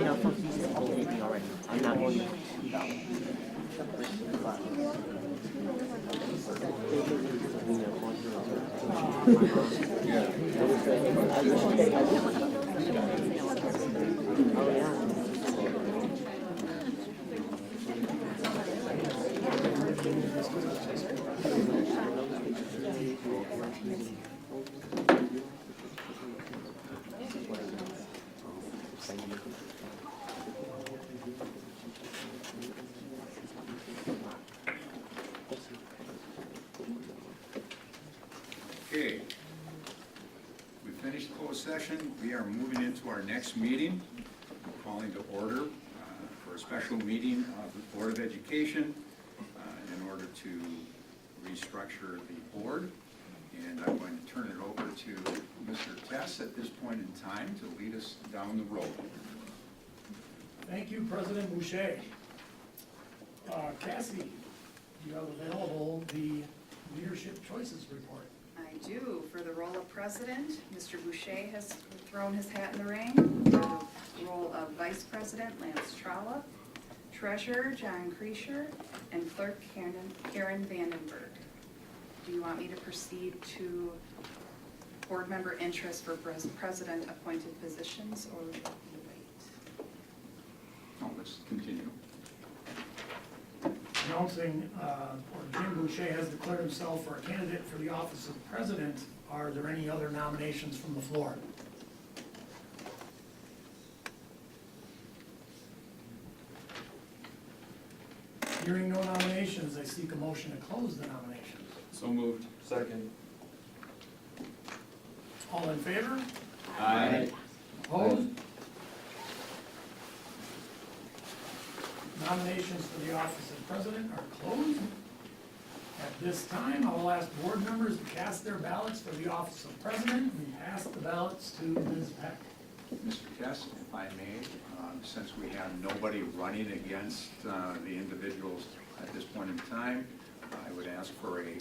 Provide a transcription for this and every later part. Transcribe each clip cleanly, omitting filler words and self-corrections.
know some people told me already. I'm not going to. Oh yeah. Okay, we finished closed session. We are moving into our next meeting. I'm calling to order for a special meeting of the Board of Education in order to restructure the board. And I'm going to turn it over to Mr. Tess at this point in time to lead us down the road. Thank you, President Boucher. Cassie, do you have available the leadership choices report? I do. For the role of president, Mr. Boucher has thrown his hat in the ring. For the role of vice president, Lance Trollope, treasurer, John Kreischer, and clerk, Karen Vandenberg. Do you want me to proceed to board member interest for president appointed positions, or would you like me to wait? No, let's continue. Announcing, Jim Boucher has declared himself for a candidate for the office of president. Are there any other nominations from the floor? Hearing no nominations, I seek a motion to close the nominations. So moved. Second. All in favor? Aye. Opposed? Nominations for the office of president are closed. At this time, I will ask board members to cast their ballots for the office of president and pass the ballots to Ms. Peck. Mr. Tess, if I may, since we have nobody running against the individuals at this point in time, I would ask for a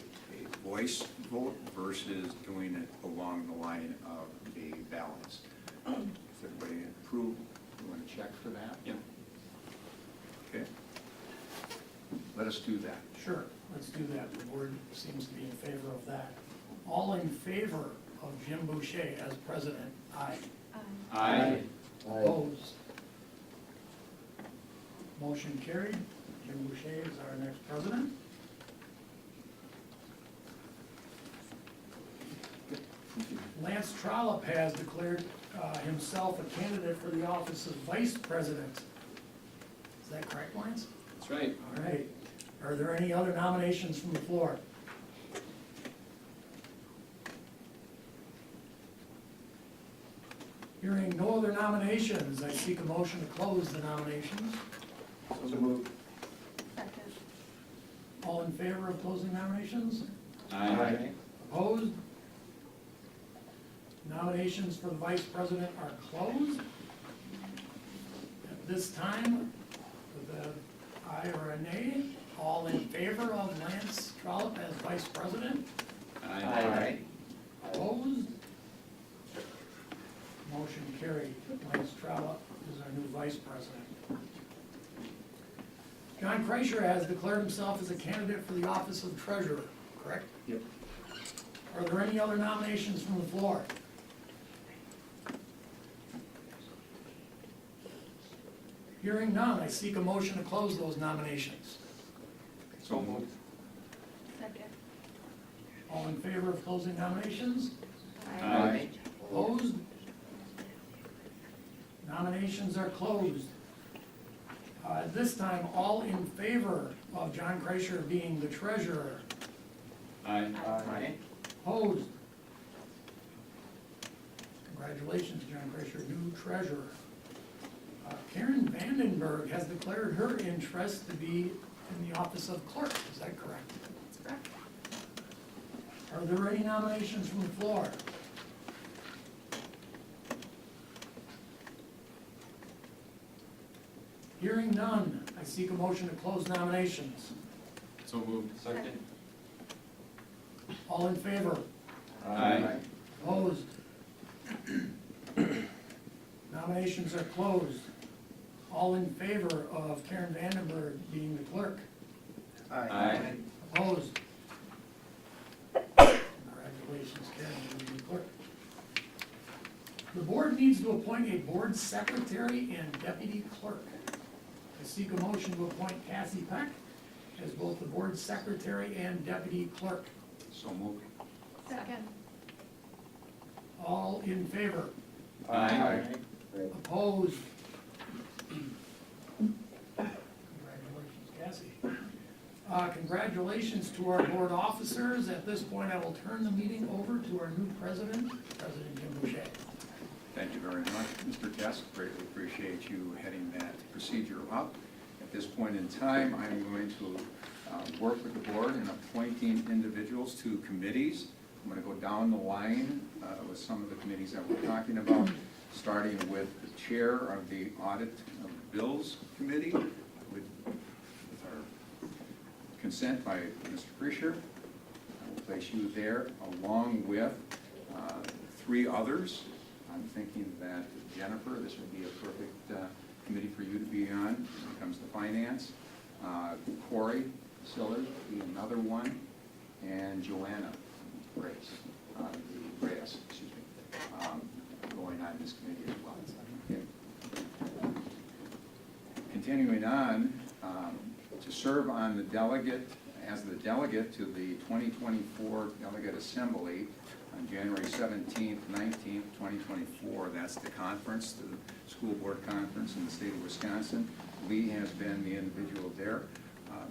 voice vote versus doing it along the line of the ballots. Does everybody approve? You want to check for that? Yep. Okay. Let us do that. Sure, let's do that. The board seems to be in favor of that. All in favor of Jim Boucher as president? Aye. Aye. Opposed? Motion carried. Jim Boucher is our next president. Lance Trollope has declared himself a candidate for the office of vice president. Is that correct, Lance? That's right. All right. Are there any other nominations from the floor? Hearing no other nominations, I seek a motion to close the nominations. So moved. Second. All in favor of closing nominations? Aye. Opposed? Nominations for the vice president are closed. At this time, with an aye or a nay, all in favor of Lance Trollope as vice president? Aye. Opposed? Motion carried. Lance Trollope is our new vice president. John Kreischer has declared himself as a candidate for the office of treasurer, correct? Yep. Are there any other nominations from the floor? Hearing none, I seek a motion to close those nominations. So moved. Second. All in favor of closing nominations? Aye. Opposed? Nominations are closed. At this time, all in favor of John Kreischer being the treasurer? Aye. Opposed? Congratulations, John Kreischer, new treasurer. Karen Vandenberg has declared her interest to be in the office of clerk. Is that correct? That's correct. Are there any nominations from the floor? Hearing none, I seek a motion to close nominations. So moved. Second. All in favor? Aye. Opposed? Nominations are closed. All in favor of Karen Vandenberg being the clerk? Aye. Opposed? Congratulations, Karen, on being clerk. The board needs to appoint a board secretary and deputy clerk. I seek a motion to appoint Cassie Peck as both the board secretary and deputy clerk. So moved. Second. All in favor? Aye. Opposed? Congratulations, Cassie. Congratulations to our board officers. At this point, I will turn the meeting over to our new president, President Jim Boucher. Thank you very much, Mr. Guest. Greatly appreciate you heading that procedure up. At this point in time, I'm going to work with the board in appointing individuals to committees. I'm going to go down the line with some of the committees that we're talking about, starting with the chair of the Audit of Bills Committee, with our consent by Mr. Krischer. I will place you there along with 3 others. I'm thinking that Jennifer, this would be a perfect committee for you to be on when it comes to finance. Corey Sillers would be another one, and Joanna Reyes, going on this committee as well. Okay. Continuing on, to serve on the delegate, as the delegate to the 2024 Delegate Assembly on January 17th, 19th, 2024. That's the conference, the school board conference in the state of Wisconsin. Lee has been the individual there.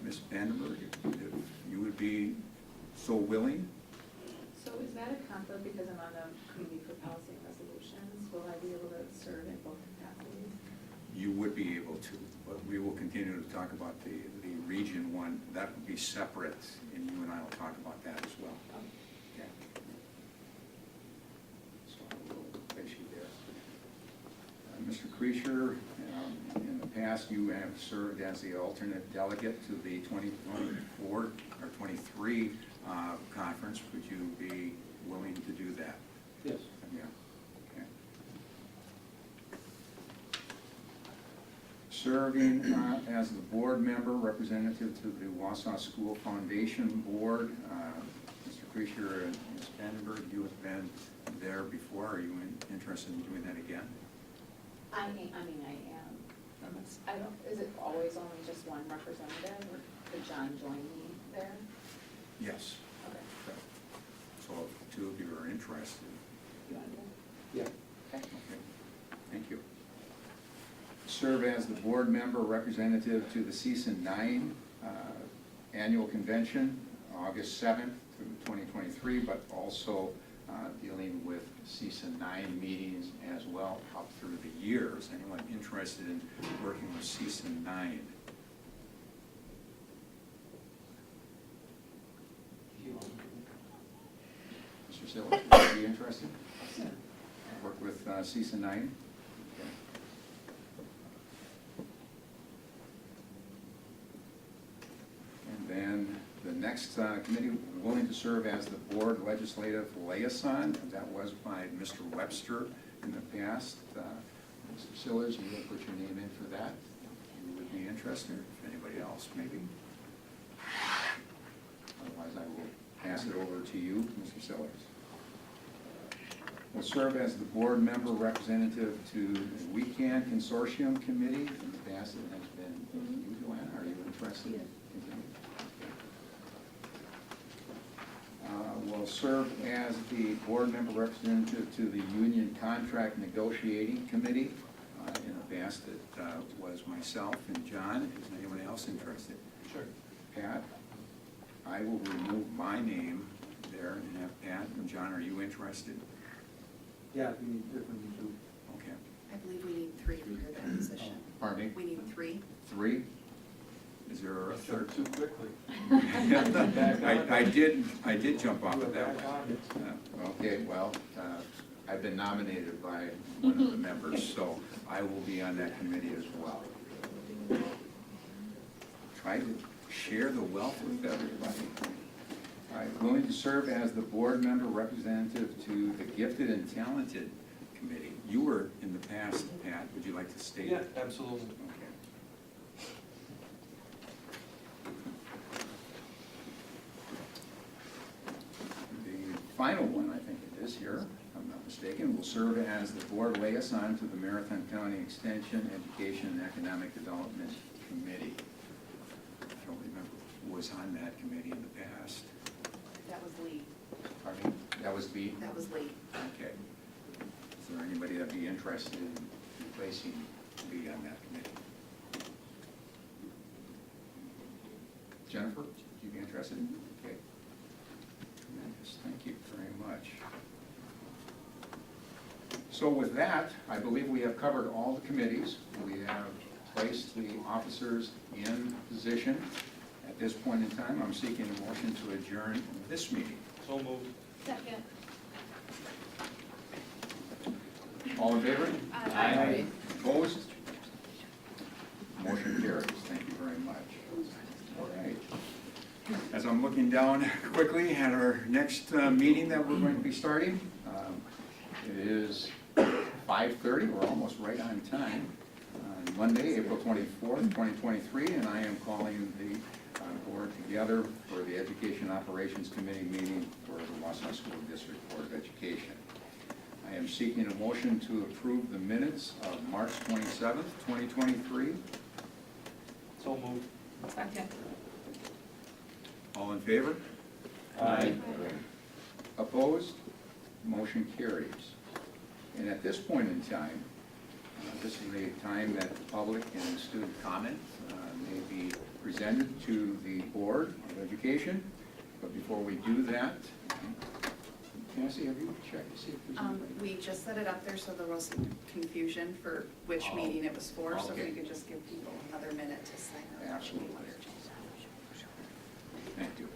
Ms. Vandenberg, if you would be so willing. So is that a conflict because I'm on the committee for policy and resolutions? Will I be able to serve in both capacities? You would be able to, but we will continue to talk about the region one. That would be separate, and you and I will talk about that as well. Okay. So I will place you there. Mr. Krischer, in the past, you have served as the alternate delegate to the 2024 or 23 conference. Would you be willing to do that? Yes. Yeah. Okay. Serving as the board member representative to the Wausau School Foundation Board, Mr. Krischer and Ms. Vandenberg, you have been there before. Are you interested in doing that again? I am. I don't, is it always only just one representative, or could John join me there? Yes. Okay. So if 2 of you are interested. You want to? Yeah. Okay. Okay, thank you. Serve as the board member representative to the Season 9 Annual Convention, August 7th through 2023, but also dealing with Season 9 meetings as well up through the years. Anyone interested in working with Season 9? Mr. Sillers, would you be interested? Work with Season 9? Okay. And then the next committee, willing to serve as the board legislative liaison. That was by Mr. Webster in the past. Mr. Sillers, you will put your name in for that. You would be interested, if anybody else maybe. Otherwise, I will pass it over to you, Mr. Sillers. Will serve as the board member representative to the Weekend Consortium Committee. In the past, it has been you, Joanna. Are you interested? Yes. Will serve as the board member representative to the Union Contract Negotiating Committee. In the past, it was myself and John. Is anyone else interested? Sure. Pat? I will remove my name there and have Pat and John. Are you interested? Yeah, we need different than 2. Okay. I believe we need 3 for that position. Pardon me? We need 3. 3? Is there a third? Too quickly. I did jump off of that one. Okay, well, I've been nominated by one of the members, so I will be on that committee as well. Try to share the wealth with everybody. All right, willing to serve as the board member representative to the Gifted and Talented committee. You were in the past, Pat, would you like to state? Yeah, absolutely. Okay. The final one, I think it is here, if I'm not mistaken, will serve as the board liaison to the Marathon County Extension, Education, and Economic Development Committee. I don't remember who was on that committee in the past. That was Lee. Pardon me? That was B? That was Lee. Okay. Is there anybody that'd be interested in replacing Lee on that committee? Jennifer, would you be interested? Okay. Tremendous, thank you very much. So with that, I believe we have covered all the committees. We have placed the officers in position. At this point in time, I'm seeking a motion to adjourn this meeting. So moved. Second. All in favor? Aye. Opposed? Motion carries. Thank you very much. All right. As I'm looking down quickly at our next meeting that we're going to be starting, it is 5:30. We're almost right on time. On Monday, April 24th, 2023, and I am calling the board together for the Education Operations Committee meeting for the Wausau School District Board of Education. I am seeking a motion to approve the minutes of March 27th, 2023. So moved. Second. All in favor? Aye. Opposed? Motion carries. And at this point in time, this is a time that the public and student comment may be presented to the Board of Education. But before we do that, Cassie, have you checked to see if there's anybody? We just set it up there so there wasn't confusion for which Oh, meeting it was for, so if okay. we could just give people another minute to sign up. Absolutely. Thank you.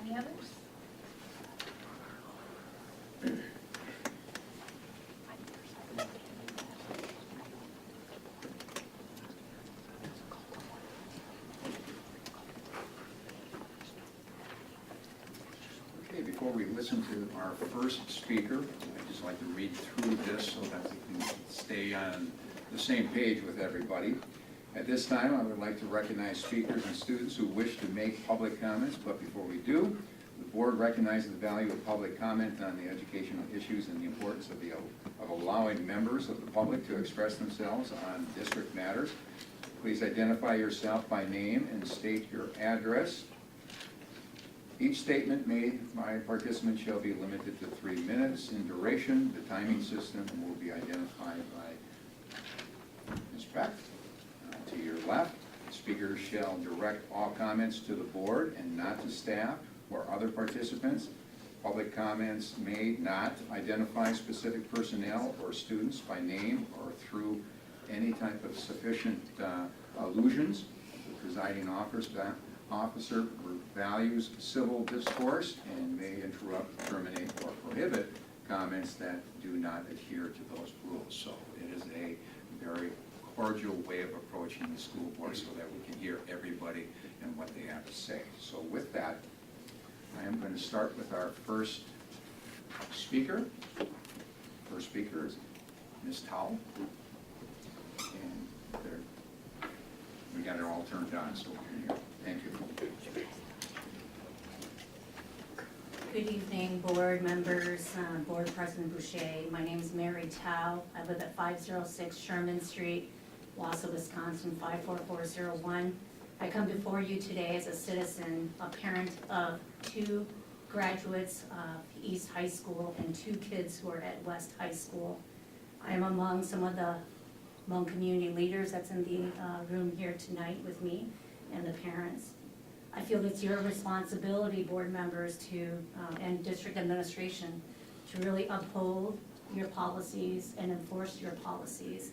Any others? Okay, before we listen to our first speaker, I'd just like to read through this so that we can stay on the same page with everybody. At this time, I would like to recognize speakers and students who wish to make public comments, but before we do, the board recognizes the value of public comment on the educational issues and the importance of allowing members of the public to express themselves on district matters. Please identify yourself by name and state your address. Each statement made by a participant shall be limited to 3 minutes in duration. The timing system will be identified by Ms. Beck. To your left, speakers shall direct all comments to the board and not to staff or other participants. Public comments may not identify specific personnel or students by name or through any type of sufficient allusions, the presiding officer values civil discourse and may interrupt, terminate, or prohibit comments that do not adhere to those rules. So it is a very cordial way of approaching the school board so that we can hear everybody and what they have to say. So with that, I am going to start with our first speaker. First speaker is Ms. Towle. And we got it all turned on, so here you go. Thank you. Good evening, board members, Board President Boucher. My name is Mary Tao. I live at 506 Sherman Street, Wausau, Wisconsin, 54401. I come before you today as a citizen, a parent of 2 graduates of East High School and 2 kids who are at West High School. I am among some of the Hmong community leaders that's in the room here tonight with me and the parents. I feel it's your responsibility, board members, and district administration, to really uphold your policies and enforce your policies.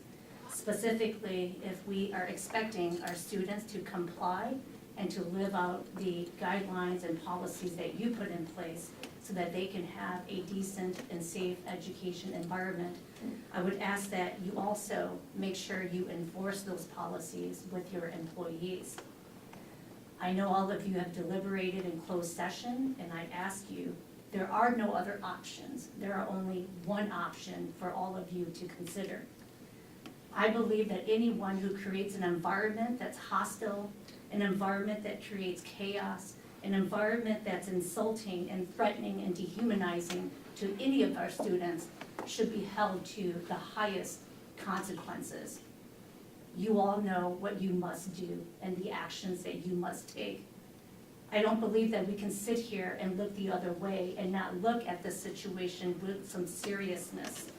Specifically, if we are expecting our students to comply and to live out the guidelines and policies that you put in place so that they can have a decent and safe education environment, I would ask that you also make sure you enforce those policies with your employees. I know all of you have deliberated in closed session, and I ask you, there are no other options. There are only one option for all of you to consider. I believe that anyone who creates an environment that's hostile, an environment that creates chaos, an environment that's insulting and threatening and dehumanizing to any of our students should be held to the highest consequences. You all know what you must do and the actions that you must take. I don't believe that we can sit here and look the other way and not look at the situation with some seriousness.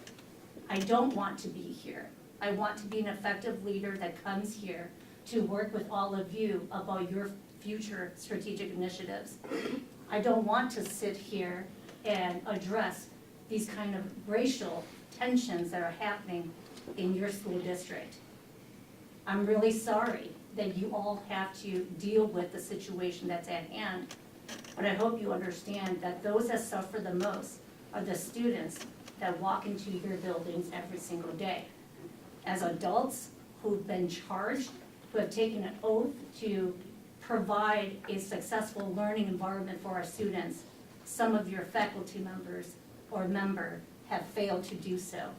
I don't want to be here. I want to be an effective leader that comes here to work with all of you about your future strategic initiatives. I don't want to sit here and address these kind of racial tensions that are happening in your school district. I'm really sorry that you all have to deal with the situation that's at hand, but I hope you understand that those that suffer the most are the students that walk into your buildings every single day. As adults who've been charged, who have taken an oath to provide a successful learning environment for our students, some of your faculty members or member have failed to do so.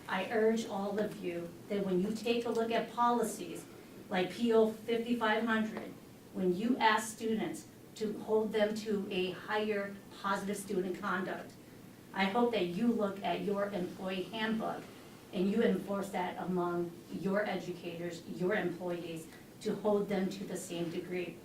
I urge all of you that when you take a look at policies like PO 5500, when you ask students to hold them to a higher positive student conduct, I hope that you look at your employee handbook and you enforce that among your educators, your employees, to hold them to the same degree.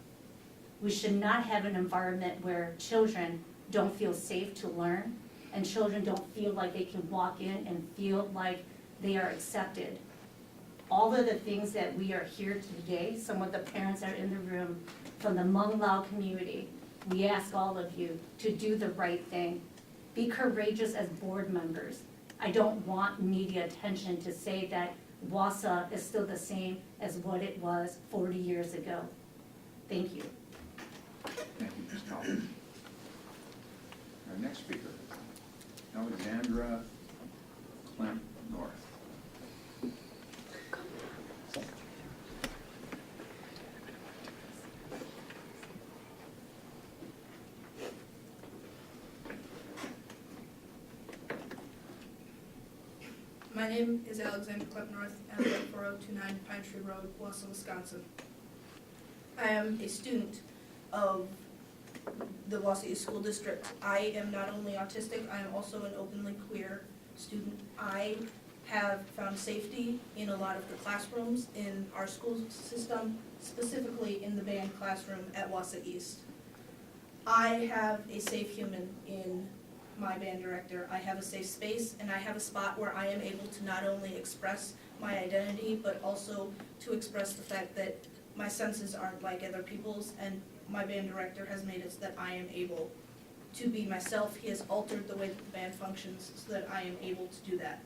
We should not have an environment where children don't feel safe to learn and children don't feel like they can walk in and feel like they are accepted. All of the things that we are here today, some of the parents are in the room from the Hmong Lao community, we ask all of you to do the right thing. Be courageous as board members. I don't want media attention to say that Wausau is still the same as what it was 40 years ago. Thank you. Thank you, Ms. Towle. Our next speaker, Alexandra Clem North. My name is Alexander Klepp North, and I live at 4029 Pine Tree Road, Wausau, Wisconsin. I am a student of the Wausau East School District. I am not only autistic, I am also an openly queer student. I have found safety in a lot of the classrooms in our school system, specifically in the band classroom at Wausau East. I have a safe human in my band director. I have a safe space, and I have a spot where I am able to not only express my identity, but also to express the fact that my senses aren't like other people's, and my band director has made it so that I am able to be myself. He has altered the way that the band functions so that I am able to do that.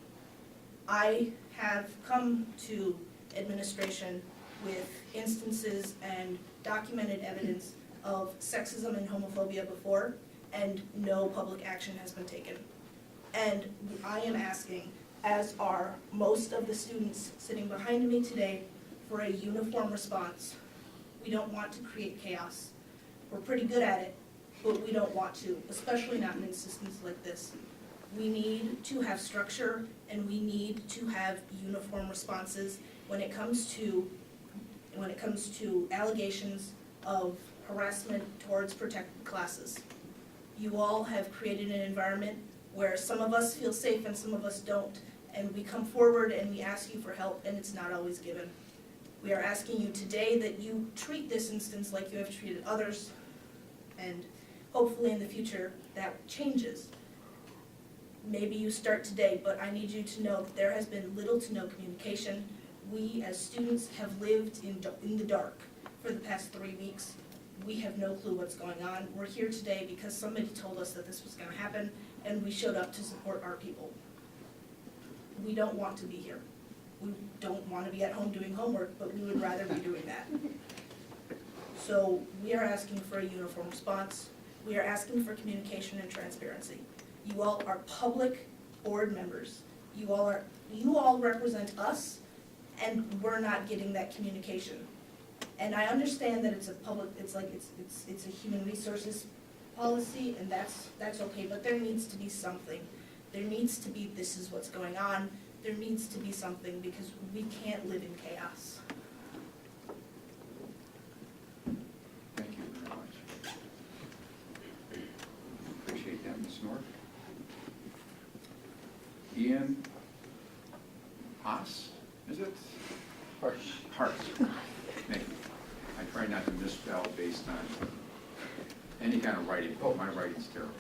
I have come to administration with instances and documented evidence of sexism and homophobia before, and no public action has been taken. And I am asking, as are most of the students sitting behind me today, for a uniform response. We don't want to create chaos. We're pretty good at it, but we don't want to, especially not in instances like this. We need to have structure, and we need to have uniform responses when it comes to allegations of harassment towards protected classes. You all have created an environment where some of us feel safe and some of us don't, and we come forward and we ask you for help, and it's not always given. We are asking you today that you treat this instance like you have treated others, and hopefully in the future that changes. Maybe you start today, but I need you to know that there has been little to no communication. We as students have lived in the dark for the past 3 weeks. We have no clue what's going on. We're here today because somebody told us that this was going to happen, and we showed up to support our people. We don't want to be here. We don't want to be at home doing homework, but we would rather be doing that. So we are asking for a uniform response. We are asking for communication and transparency. You all are public board members. You all represent us, and we're not getting that communication. And I understand that it's a human resources policy, and that's okay, but there needs to be something. There needs to be, this is what's going on. There needs to be something, because we can't live in chaos. Thank you very much. Appreciate that, Ms. North. Ian Haas, is it? Harsh. Thank you. I try not to misspell based on any kind of writing. Oh, my writing's terrible.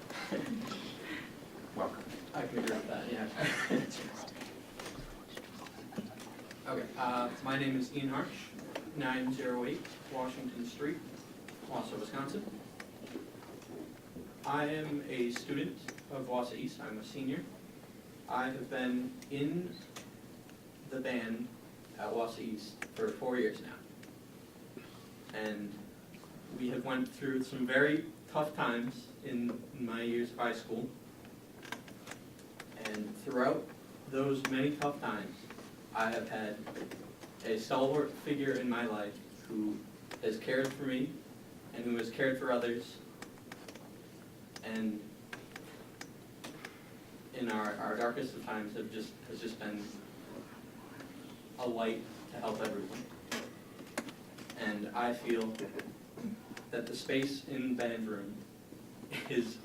Welcome. I can agree with that, yeah. Okay, my name is Ian Harsh, 908 Washington Street, Wausau, Wisconsin. I am a student of Wausau East. I'm a senior. I have been in the band at Wausau East for 4 years now. And we have went through some very tough times in my years of high school. And throughout those many tough times, I have had a stalwart figure in my life who has cared for me and who has cared for others. And in our darkest of times has just been a light to help everyone. And I feel that the space in the band room is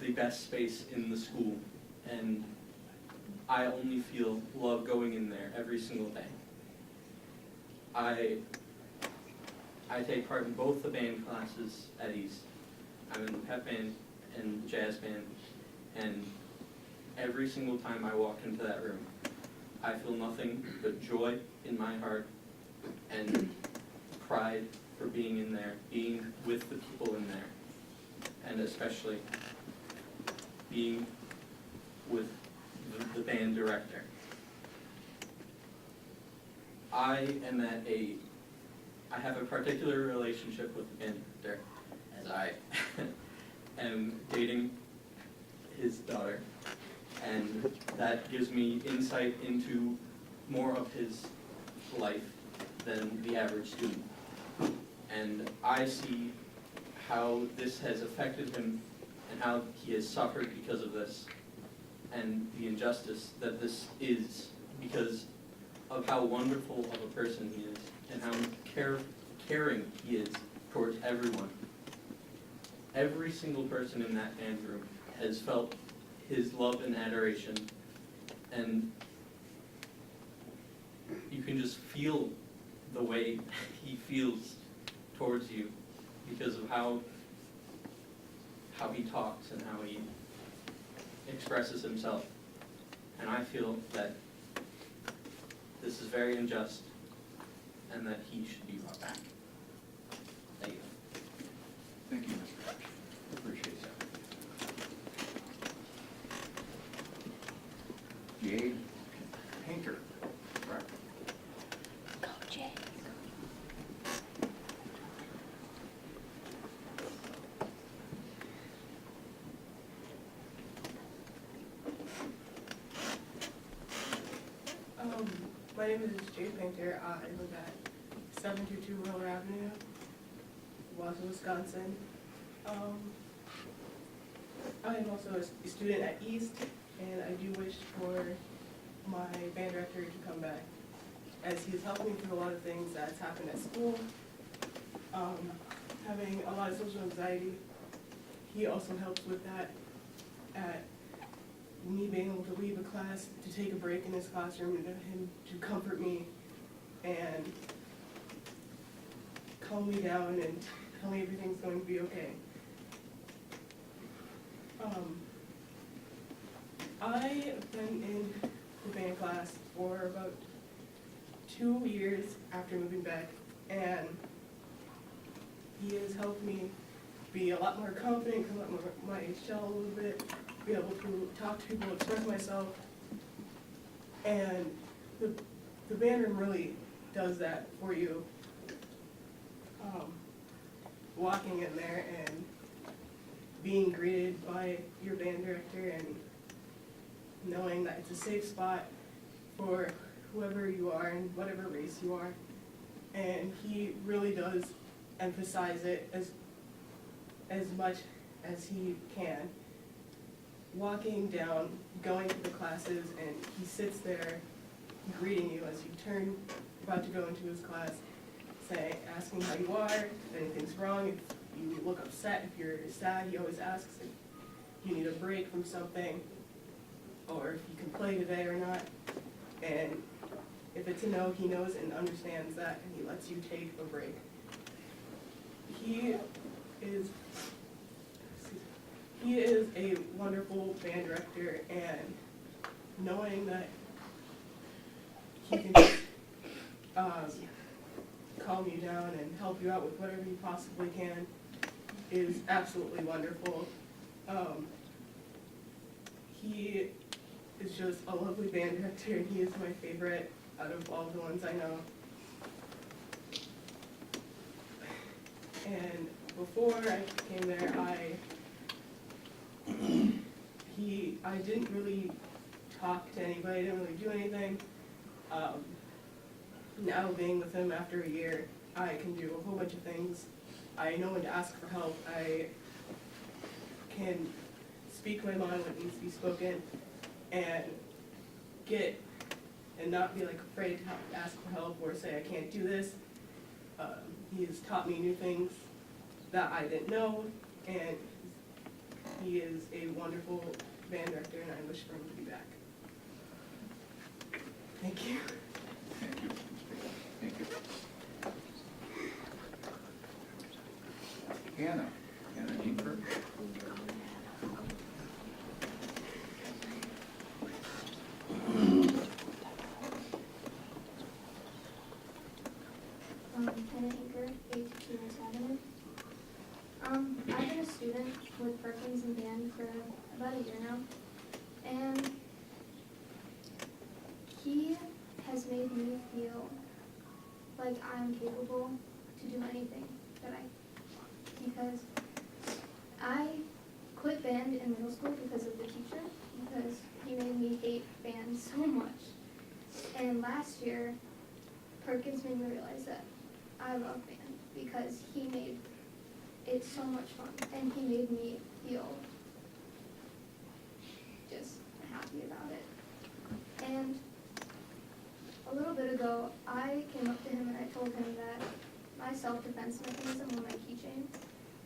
the best space in the school. And I only feel love going in there every single day. I take part in both the band classes at East. I'm in the pep band and the jazz band, and every single time I walk into that room, I feel nothing but joy in my heart and pride for being in there, being with the people in there, and especially being with the band director. I have a particular relationship with the band director, as I am dating his daughter, and that gives me insight into more of his life than the average student. And I see how this has affected him and how he has suffered because of this, and the injustice that this is because of how wonderful of a person he is and how caring he is towards everyone. Every single person in that band room has felt his love and adoration, and you can just feel the way he feels towards you because of how he talks and how he expresses himself. And I feel that this is very unjust and that he should be brought back. Thank you. Thank you, Mr. Harsh. Appreciate that. Jade My name is Jade Painter. I live at 722 Miller Avenue, Wausau, Wisconsin. I am also a student at East, and I do wish for my band director to come back, as he's helped me through a lot of things that's happened at school. Having a lot of social anxiety, he also helps with that at me being able to leave a class, to take a break in his classroom, and him to comfort me and calm me down and tell me everything's going to be okay. I've been in the band class for about 2 years after moving back, and he has helped me be a lot more confident, come out of my shell a little bit, be able to talk to people, express myself. And the band room really does that for you. Walking in there and being greeted by your band director and knowing that it's a safe spot for whoever you are and whatever race you are. And he really does emphasize it as much as he can. Walking down, going to the classes, and he sits there greeting you as you turn, about to go into his class, asking how you are, if anything's wrong, if you look upset, if you're sad. He always asks if you need a break from something, or if you can play today or not. And if it's a no, he knows and understands that, and he lets you take a break. He is a wonderful band director, and knowing that he can calm you down and help you out with whatever he possibly can is absolutely wonderful. He is just a lovely band director, and he is my favorite out of all the ones I know. And before I came there, I didn't really talk to anybody, I didn't really do anything. Now being with him after a year, I can do a whole bunch of things. I know when to ask for help. I can speak my mind when it needs to be spoken, and not be like afraid to ask for help or say I can't do this. He has taught me new things that I didn't know, and he is a wonderful band director, and I wish for him to be back. Thank you. Thank you. Thank you. Hannah Inker. Hannah Inker, Pt.1 Avenue. I've been a student with Perkins and band for about a year now, and he has made me feel like I'm capable to do anything because I quit band in middle school because of the teacher, because he made me hate band so much. And last year, Perkins made me realize that I love band because he made it so much fun, and he made me feel just happy about it. And a little bit ago, I came up to him and I told him that my self-defense mechanism on my keychain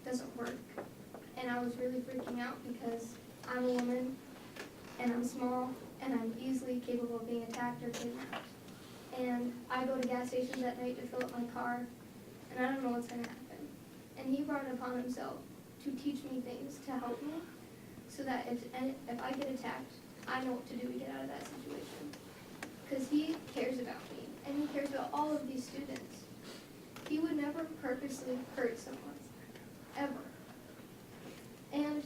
doesn't work. And I was really freaking out because I'm a woman, and I'm small, and I'm easily capable of being attacked or kidnapped. And I go to gas stations at night to fill up my car, and I don't know what's going to happen. And he brought it upon himself to teach me things to help me, so that if I get attacked, I know what to do to get out of that situation. Because he cares about me, and he cares about all of these students. He would never purposely hurt someone, ever. And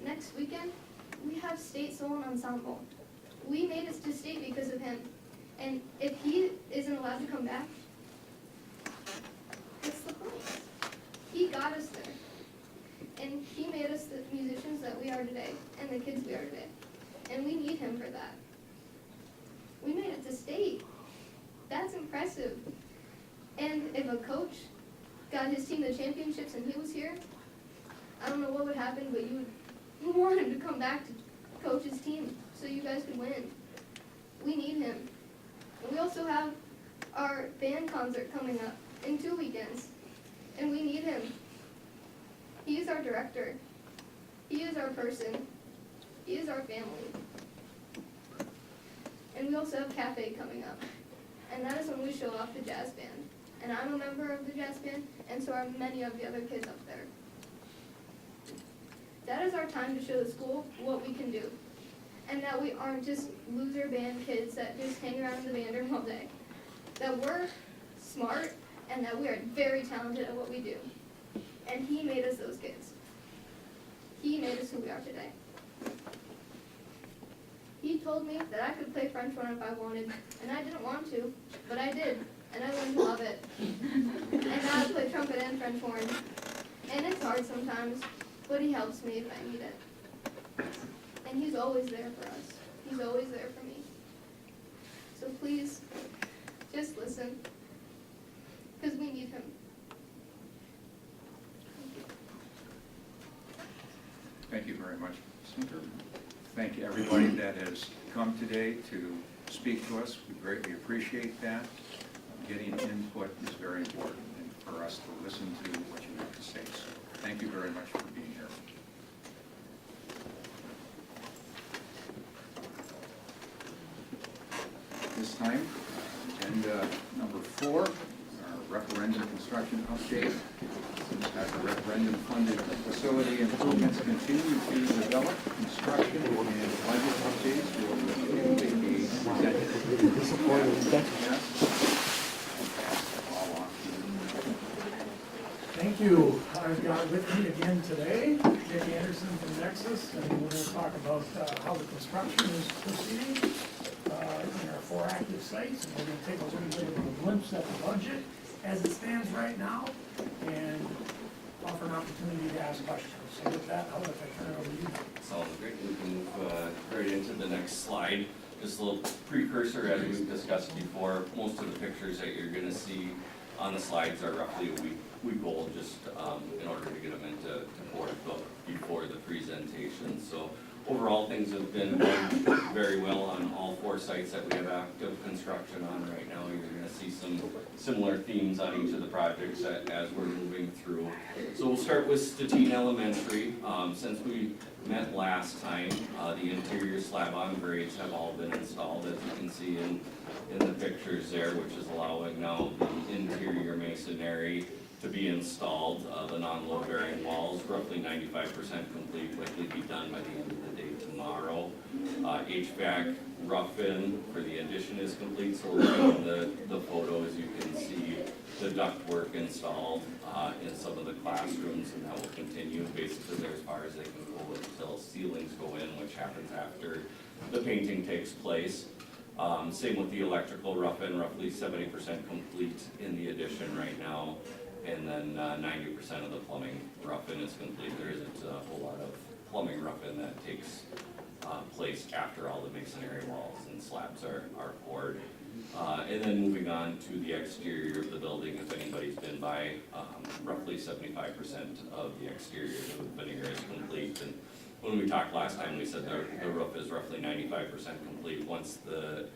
next weekend, we have state solo ensemble. We made it to state because of him. And if he isn't allowed to come back, what's the point? He got us there. And he made us the musicians that we are today, and the kids we are today. And we need him for that. We made it to state. impressive. And if a coach got his team the championships and he was here, I don't know what would happen, but you would want him to come back to coach his team so you guys could win. We need him. And we also have our band concert coming up in 2 weekends, and we need him. He is our director. He is our person. He is our family. And we also have cafe coming up, and that is when we show off the jazz band. And I'm a member of the jazz band, and so are many of the other kids up there. That is our time to show the school what we can do, and that we aren't just loser band kids that just hang around in the band room all day. That we're smart, and that we are very talented at what we do. And he made us those kids. He made us who we are today. He told me that I could play French horn if I wanted, and I didn't want to, but I did, and I learned to love it. And now I play trumpet and French horn, and it's hard sometimes, but he helps me if I need it. And he's always there for us. He's always there for me. So please, just listen, because we need him. Thank you very much, Speaker. Thank you, everybody that has come today to speak to us. We greatly appreciate that. Getting input is very important, and for us to listen to what you have to say. So thank you very much for being here. This time, agenda number 4, our referendum construction update. As the referendum-funded facility improvements continue to develop, construction and budget updates will be presented. Thank you. I've got with me again today, Nick Anderson from Nexus, and we're going to talk about how the construction is proceeding in our 4 active sites, and we're going to take a little bit of a glimpse at the budget as it stands right now, and offer an opportunity to ask questions. So with that, I'll let I turn it over to you. Sounds great. We can move right into the next slide. Just a little precursor, as we've discussed before, most of the pictures that you're going to see on the slides are roughly a week old, just in order to get them into court before the presentation. So overall, things have been going very well on all 4 sites that we have active construction on right now. You're going to see some similar themes on each of the projects as we're moving through. So we'll start with Statine Elementary. Since we met last time, the interior slab-on grades have all been installed, as you can see in the pictures there, which is allowing now the interior masonry to be installed. The non-load bearing walls, roughly 95% complete, likely be done by the end of the day tomorrow. HVAC rough-in for the addition is complete, so in the photos you can see the ductwork installed in some of the classrooms, and that will continue basically there as far as they can go until ceilings go in, which happens after the painting takes place. Same with the electrical rough-in, roughly 70% complete in the addition right now. And then 90% of the plumbing rough-in is complete. There isn't a whole lot of plumbing rough-in that takes place after all the masonry walls and slabs are poured. And then moving on to the exterior of the building, if anybody's been by, roughly 75% of the exterior of the veneer is complete. And when we talked last time, we said the roof is roughly 95% complete. Once the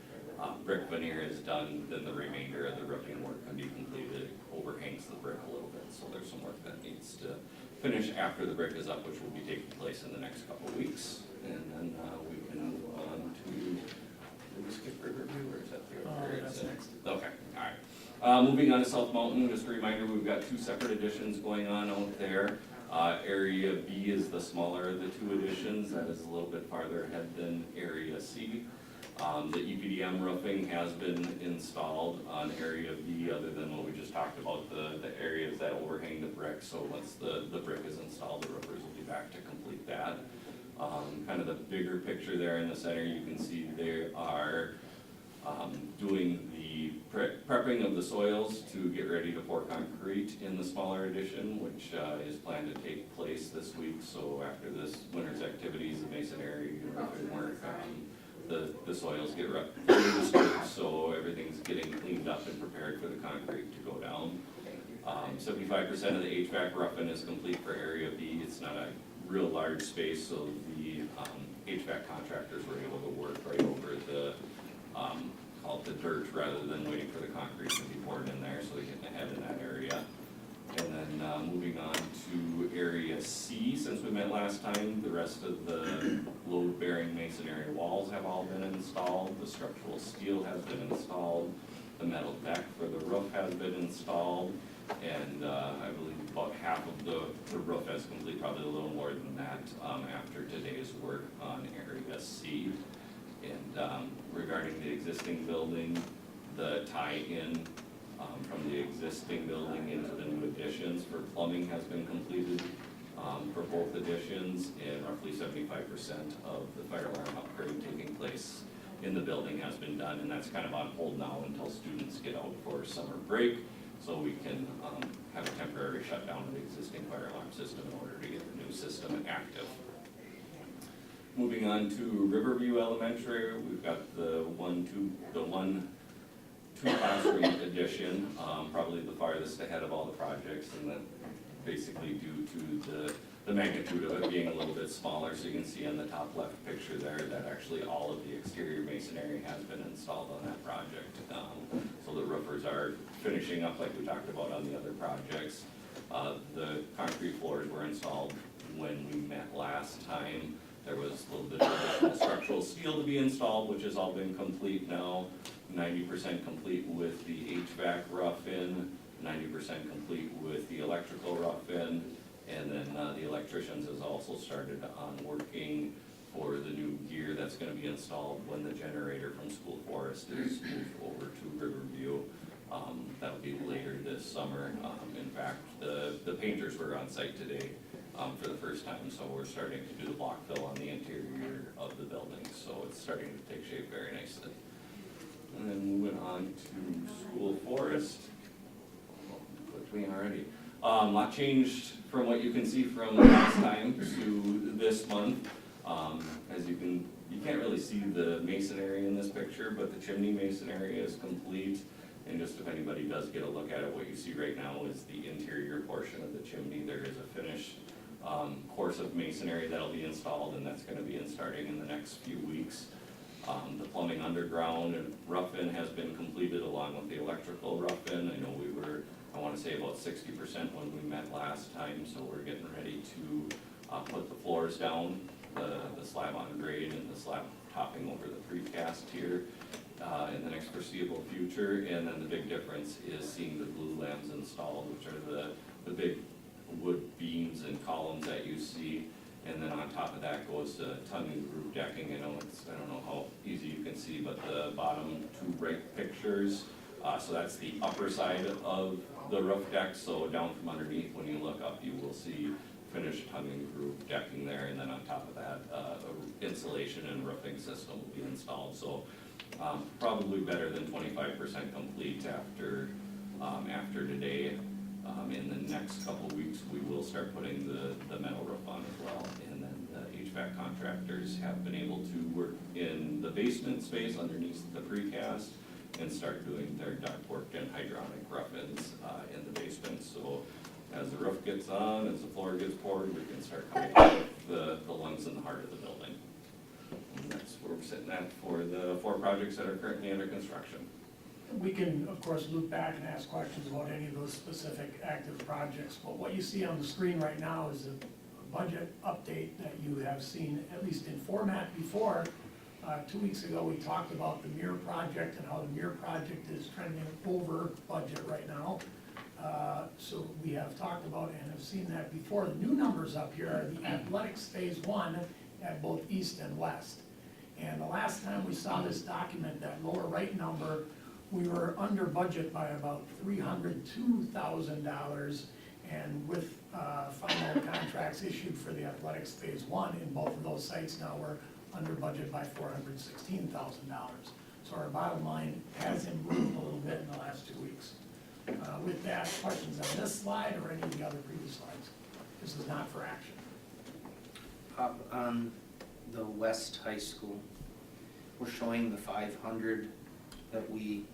brick veneer is done, then the remainder of the roofing work can be completed. It overhangs the brick a little bit, so there's some work that needs to finish after the brick is up, which will be taking place in the next couple of weeks. And then we can move on to, did we skip Riverview, or is that the That's next. Okay, all right. Moving on to South Mountain, just a reminder, we've got 2 separate additions going on out there. Area B is the smaller of the 2 additions. That is a little bit farther ahead than Area C. The EPDM roofing has been installed on Area B, other than what we just talked about, the areas that overhang the brick. So once the brick is installed, the roofers will be back to complete that. Kind of the bigger picture there in the center, you can see they are doing the prepping of the soils to get ready to pour concrete in the smaller addition, which is planned to take place this week. So after this winter's activities, the masonry and roofing work, the soils get ready to start, so everything's getting cleaned up and prepared for the concrete to go down. 75% of the HVAC rough-in is complete for Area B. It's not a real large space, so the HVAC contractors were able to work right over the, call it the dirt, rather than waiting for the concrete to be poured in there, so they're getting ahead in that area. And then moving on to Area C, since we met last time, the rest of the load-bearing masonry walls have all been installed, the structural steel has been installed, the metal deck for the roof has been installed, and I believe about half of the roof is complete, probably a little more than that, after today's work on Area C. And regarding the existing building, the tie-in from the existing building into the new additions for plumbing has been completed for both additions, and roughly 75% of the fire alarm upgrade taking place in the building has been done, and that's kind of on hold now until students get out for summer break, so we can have a temporary shutdown of the existing fire alarm system in order to get the new system active. Moving on to Riverview Elementary, we've got the one two classroom addition, probably the farthest ahead of all the projects, and that basically due to the magnitude of it being a little bit smaller. So you can see on the top left picture there that actually all of the exterior masonry has been installed on that project. So the roofers are finishing up like we talked about on the other projects. The concrete floors were installed when we met last time. There was a little bit of additional structural steel to be installed, which has all been complete now. 90% complete with the HVAC rough-in, 90% complete with the electrical rough-in, and then the electricians has also started on working for the new gear that's going to be installed when the generator from School Forest is moved over to Riverview. That'll be later this summer. In fact, the painters were on site today for the first time, so we're starting to do the block fill on the interior of the building, so it's starting to take shape very nicely. And then moving on to School Forest, between already. A lot changed from what you can see from last time to this month. As you can't really see the masonry in this picture, but the chimney masonry is complete. And just if anybody does get a look at it, what you see right now is the interior portion of the chimney. There is a finished course of masonry that'll be installed, and that's gonna be starting in the next few weeks. The plumbing underground and rough-in has been completed along with the electrical rough-in. I know we were, I wanna say about 60% when we met last time, so we're getting ready to put the floors down, the slab on grade and the slab topping over the precast here in the next foreseeable future. And then the big difference is seeing the glue lambs installed, which are the big wood beams and columns that you see. And then on top of that goes the tongue and groove decking. I don't know how easy you can see, but the bottom two right pictures, so that's the upper side of the roof deck. So down from underneath, when you look up, you will see finished tongue and groove decking there. And then on top of that, insulation and roofing system will be installed. So probably better than 25% complete after today. In the next couple of weeks, we will start putting the metal roof on as well. And then the HVAC contractors have been able to work in the basement space underneath the precast and start doing their ductwork and hydronic rough-ins in the basement. So as the roof gets on, as the floor gets poured, we can start coming up with the lungs and the heart of the building. And that's where we're sitting at for the 4 projects that are currently under construction. We can, of course, loop back and ask questions about any of those specific active projects, but what you see on the screen right now is a budget update that you have seen, at least in format before. 2 weeks ago, we talked about the MIR project and how the MIR project is trending over budget right now. So we have talked about and have seen that before. The new numbers up here are the athletics phase 1 at both east and west. And the last time we saw this document, that lower right number, we were under budget by about $302,000, and with final contracts issued for the athletics phase 1 in both of those sites, now we're under budget by $416,000. So our bottom line has improved a little bit in the last 2 weeks. With that, questions on this slide or any of the other previous slides? This is not for action. On the West High School, we're showing the 500 that we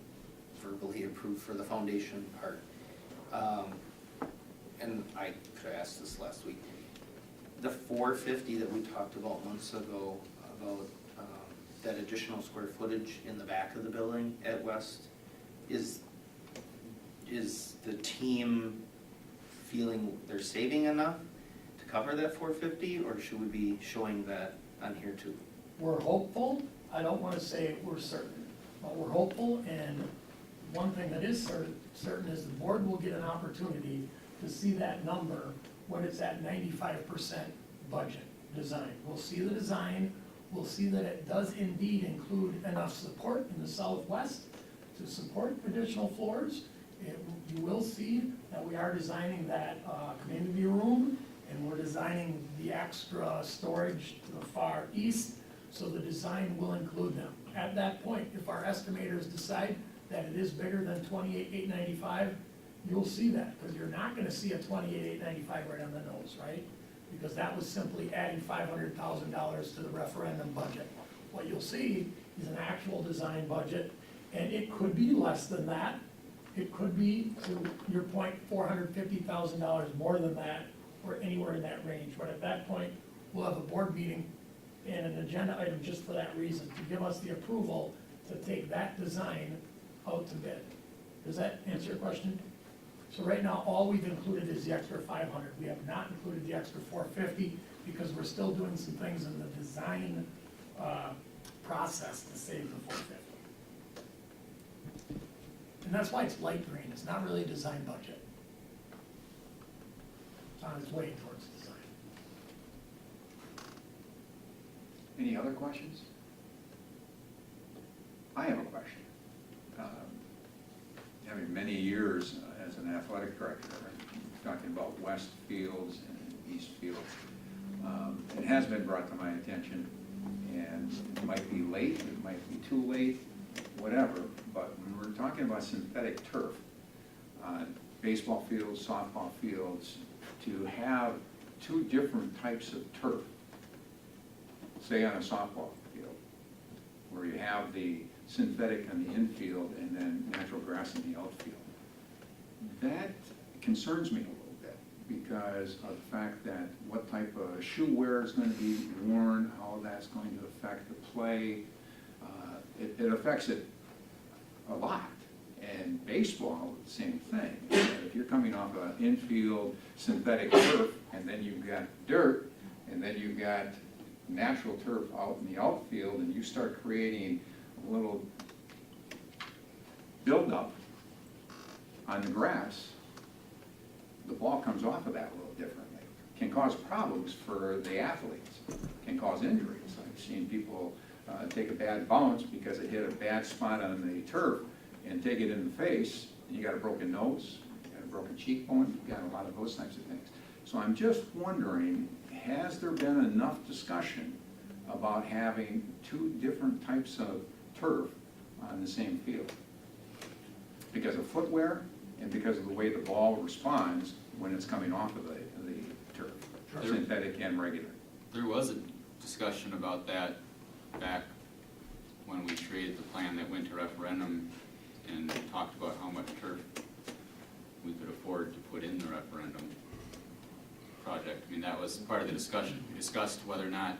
verbally approved approved for the foundation part. And I could have asked this last week. The 450 that we talked about months ago, about that additional square footage in the back of the building at West, is the team feeling they're saving enough to cover that 450, or should we be showing that on here too? We're hopeful. I don't want to say we're certain, but we're hopeful. And one thing that is certain is the board will get an opportunity to see that number when it's at 95% budget design. We'll see the design. We'll see that it does indeed include enough support in the southwest to support additional floors. You will see that we are designing that community room, and we're designing the extra storage to the far east, so the design will include them. At that point, if our estimators decide that it is bigger than 28,895, you'll see that, because you're not gonna see a 28,895 right on the nose, right? Because that was simply adding $500,000 to the referendum budget. What you'll see is an actual design budget, and it could be less than that. It could be, to your point, $450,000 more than that, or anywhere in that range. But at that point, we'll have a board meeting and an agenda item just for that reason, to give us the approval to take that design out to bid. Does that answer your question? So right now, all we've included is the extra 500. We have not included the extra 450 because we're still doing some things in the design process to save the 450. And that's why it's light green. It's not really a design budget. It's on its way towards design. Any other questions? I have a question. Having many years as an athletic director, talking about west fields and east fields, it has been brought to my attention, and it might be late, it might be too late, whatever, but when we're talking about synthetic turf, baseball fields, softball fields, to have two different types of turf, say on a softball field, where you have the synthetic on the infield and then natural grass in the outfield. That concerns me a little bit because of the fact that what type of shoe wear is going to be worn, how that's going to affect the play. It affects it a lot. And baseball, the same thing. If you're coming off an infield synthetic turf and then you've got dirt and then you've got natural turf out in the outfield and you start creating a little buildup on the grass, the ball comes off of that a little differently. Can cause problems for the athletes, can cause injuries. I've seen people take a bad bounce because it hit a bad spot on the turf and take it in the face, and you got a broken nose, you got a broken cheekbone, you got a lot of those types of things. So I'm just wondering, has there been enough discussion about having two different types of turf on the same field? Because of footwear and because of the way the ball responds when it's coming off of the turf, synthetic and regular. There was a discussion about that back when we created the plan that went to referendum and talked about how much turf we could afford to put in the referendum project. I mean, that was part of the discussion. We discussed whether or not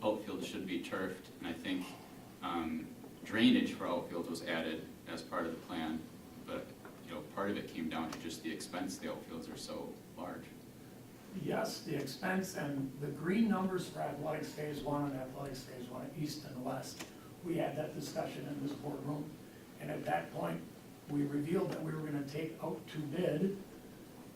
outfield should be turfed, and I think drainage for outfield was added as part of the plan, but part of it came down to just the expense. The outfields are so large. Yes, the expense and the green numbers for athletics phase one and athletics phase one, east and west. We had that discussion in this boardroom, and at that point, we revealed that we were gonna take out to bid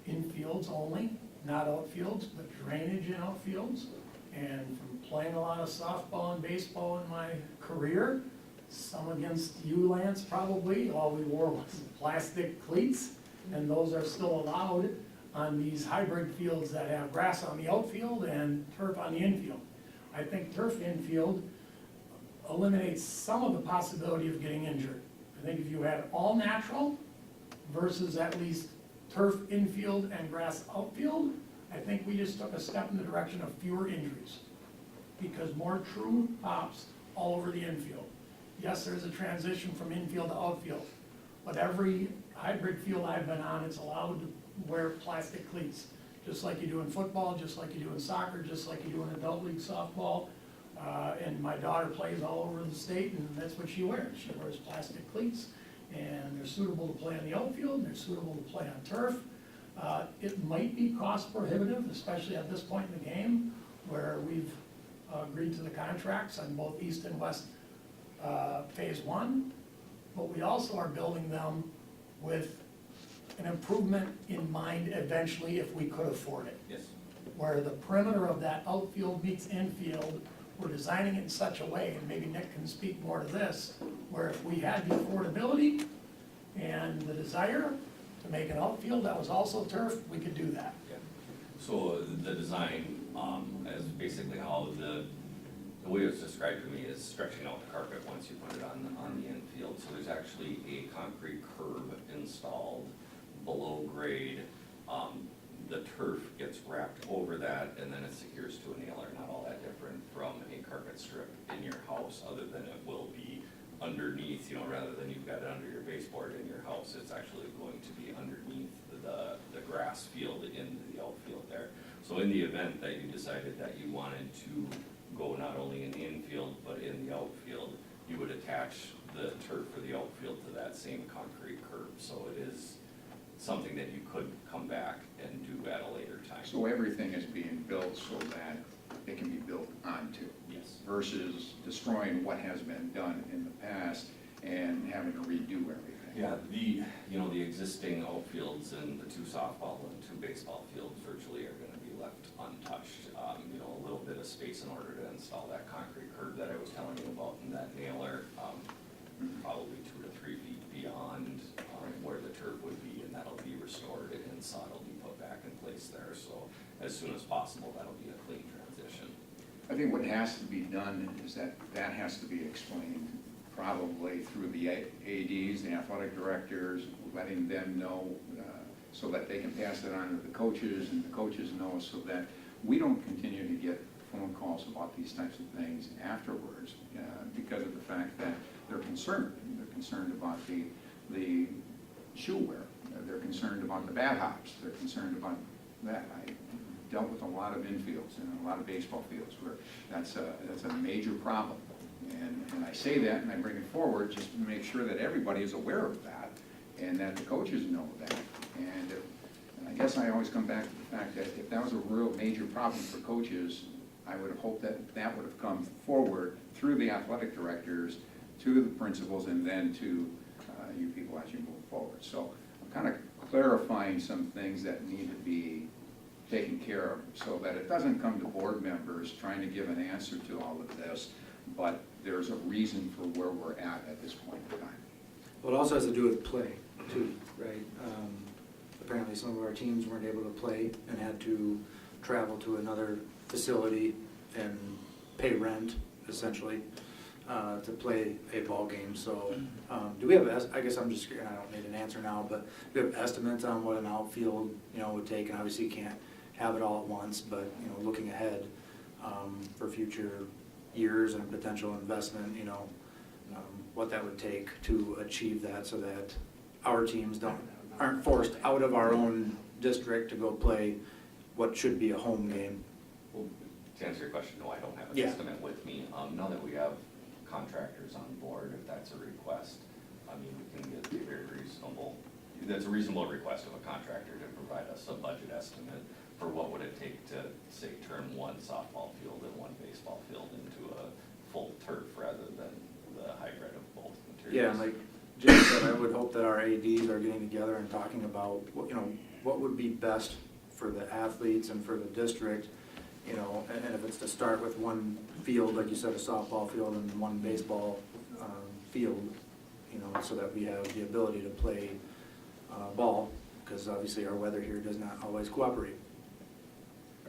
infields only, not outfields, but drainage in outfields. And from playing a lot of softball and baseball in my career, some against you, Lance, probably, all we wore was plastic cleats, and those are still allowed on these hybrid fields that have grass on the outfield and turf on the infield. I think turf infield eliminates some of the possibility of getting injured. I think if you had all natural versus at least turf infield and grass outfield, I think we just took a step in the direction of fewer injuries, because more true pops all over the infield. Yes, there's a transition from infield to outfield. but every hybrid field I've been on, it's allowed to wear plastic cleats, just like you do in football, just like you do in soccer, just like you do in adult league softball. And my daughter plays all over the state, and that's what she wears. She wears plastic cleats, and they're suitable to play on the outfield, they're suitable to play on turf. It might be cost prohibitive, especially at this point in the game, where we've agreed to the contracts on both east and west phase one, but we also are building them with an improvement in mind eventually if we could afford it. Yes. Where the perimeter of that outfield meets infield, we're designing it in such a way, and maybe Nick can speak more to this, where if we had the affordability and the desire to make an outfield that was also turf, we could do that. Yeah. So the design, is basically how the way it was described to me is stretching out the carpet once you put it on the infield. So there's actually a concrete curb installed below grade. The turf gets wrapped over that, and then it secures to a nailer, not all that different from a carpet strip in your house, other than it will be underneath, rather than you've got it under your baseboard in your house, it's actually going to be underneath the grass field in the outfield there. So in the event that you decided that you wanted to go not only in the infield, but in the outfield, you would attach the turf for the outfield to that same concrete curb. So it is something that you could come back and do at a later time. So everything is being built so that it can be built onto? Yes. Versus destroying what has been done in the past and having to redo everything? Yeah, the existing outfields and the 2 softball and 2 baseball fields virtually are gonna be left untouched. A little bit of space in order to install that concrete curb that I was telling you about, and that nailer, probably 2 to 3 feet beyond where the turf would be, and that'll be restored and sod will be put back in place there. So as soon as possible, that'll be a clean transition. I think what has to be done is that has to be explained probably through the ADs, the athletic directors, letting them know so that they can pass it on to the coaches, and the coaches know, so that we don't continue to get phone calls about these types of things afterwards because of the fact that they're concerned. They're concerned about the shoe wear. They're concerned about the bat hops. They're concerned about that. I dealt with a lot of infields and a lot of baseball fields where that's a major problem. And I say that and I bring it forward just to make sure that everybody is aware of that and that the coaches know that. And I guess I always come back to the fact that if that was a real major problem for coaches, I would have hoped that that would have come forward through the athletic directors to the principals and then to you people as you move forward. So I'm kind of clarifying some things that need to be taken care of so that it doesn't come to board members trying to give an answer to all of this, but there's a reason for where we're at this point in time. Well, it also has to do with play too, right? Apparently some of our teams weren't able to play and had to travel to another facility and pay rent, essentially, to play a ball game. So do we have, I guess I'm just, I don't need an answer now, but do we have estimates on what an outfield, would take? And obviously you can't have it all at once, but, looking ahead for future years and potential investment, what that would take to achieve that so that our teams aren't forced out of our own district to go play what should be a home game. Well, to answer your question, no, I don't have an Yeah. estimate with me. Now that we have contractors on board, if that's a request, we can get a very reasonable, that's a reasonable request of a contractor to provide us a budget estimate for what would it take to, say, turn 1 softball field and 1 baseball field into a full turf rather than the hybrid of both materials. Yeah, and like Jim said, I would hope that our ADs are getting together and talking about, what would be best for the athletes and for the district, and if it's to start with 1 field, like you said, a softball field and 1 baseball field, so that we have the ability to play ball, because obviously our weather here does not always cooperate.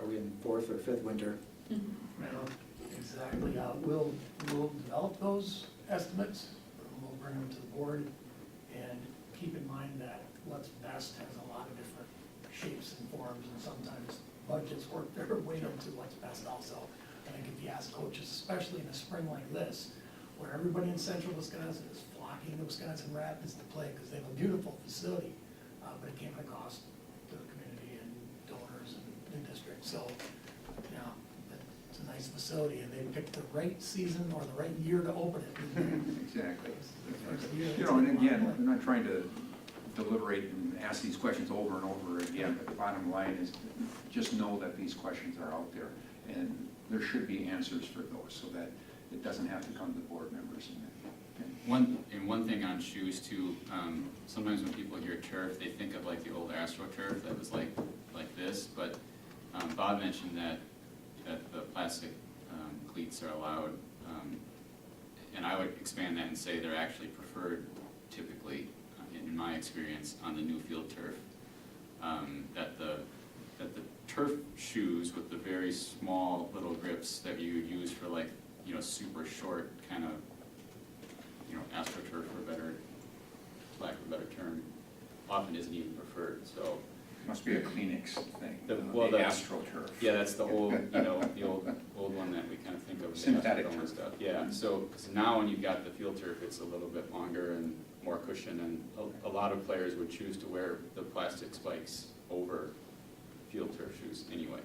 Are we in 4th or 5th winter? Exactly. We'll develop those estimates, we'll bring them to the board, and keep in mind that what's best has a lot of different shapes and forms, and sometimes budgets work their way into what's best also. I think if you ask coaches, especially in a spring like this, where everybody in central Wisconsin is flying walking to Wisconsin Rapids to play, because they have a beautiful facility, but it came at a cost to the community and donors and the district, so, yeah, it's a nice facility, and they picked the right season or the right year to open it. Exactly. The first year. You know, and again, I'm not trying to deliberate and ask these questions over and over again, but the bottom line is, just know that these questions are out there, and there should be answers for those, so that it doesn't have to come to board members. One thing on shoes too, sometimes when people hear turf, they think of like the old AstroTurf that was like this, but Bob mentioned that the plastic cleats are allowed, and I would expand that and say they're actually preferred typically, in my experience, on the new field turf. That the turf shoes with the very small little grips that you use for like, you know, super short kind of, you know, AstroTurf for lack of a better term, often isn't even preferred, so. Must be a Kleenex thing, The AstroTurf. Yeah, that's the old, you know, the old one that we kind of think of as Synthetic acetone and turf. stuff. Yeah, so, because now when you've got the field turf, it's a little bit longer and more cushion, and a lot of players would choose to wear the plastic spikes over field turf shoes anyway.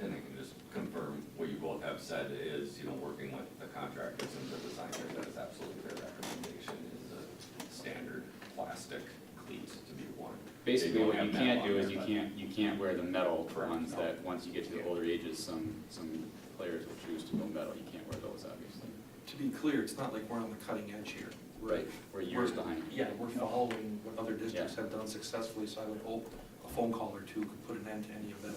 And I can just confirm what you both have said is, you know, working with the contractors and the designers, that is absolutely their recommendation is a standard plastic cleat to be worn. Basically, They what don't you have can't metal do on is there, you can't wear the metal Correct, ones no. that, once you get to the older ages, some players will choose to go metal. You can't wear those, obviously. To be clear, it's not like we're on the cutting edge here. Right. We're years behind. Yeah, we're following what other districts have done successfully, so I would hope a phone call or two could put an end to any of that.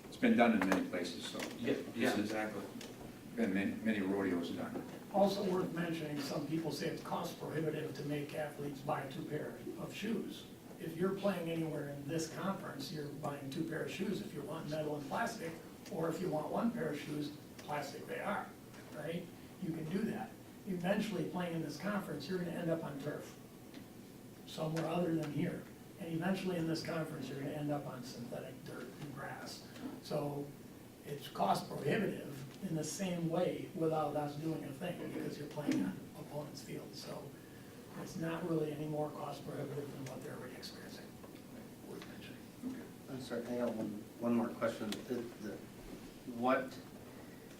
It's been done in many places, so. Yeah, exactly. Been many rodeos done. Also worth mentioning, some people say it's cost prohibitive to make athletes buy 2 pairs of shoes. If you're playing anywhere in this conference, you're buying 2 pairs of shoes if you want metal and plastic, or if you want 1 pair of shoes, plastic they are, right? You can do that. Eventually, playing in this conference, you're gonna end up on turf, somewhere other than here. And eventually in this conference, you're gonna end up on synthetic dirt and grass. So it's cost prohibitive in the same way without us doing a thing, because you're playing on opponent's field. So it's not really any more cost prohibitive than what they're already experiencing. Worth mentioning. I'm sorry, I got one more question. What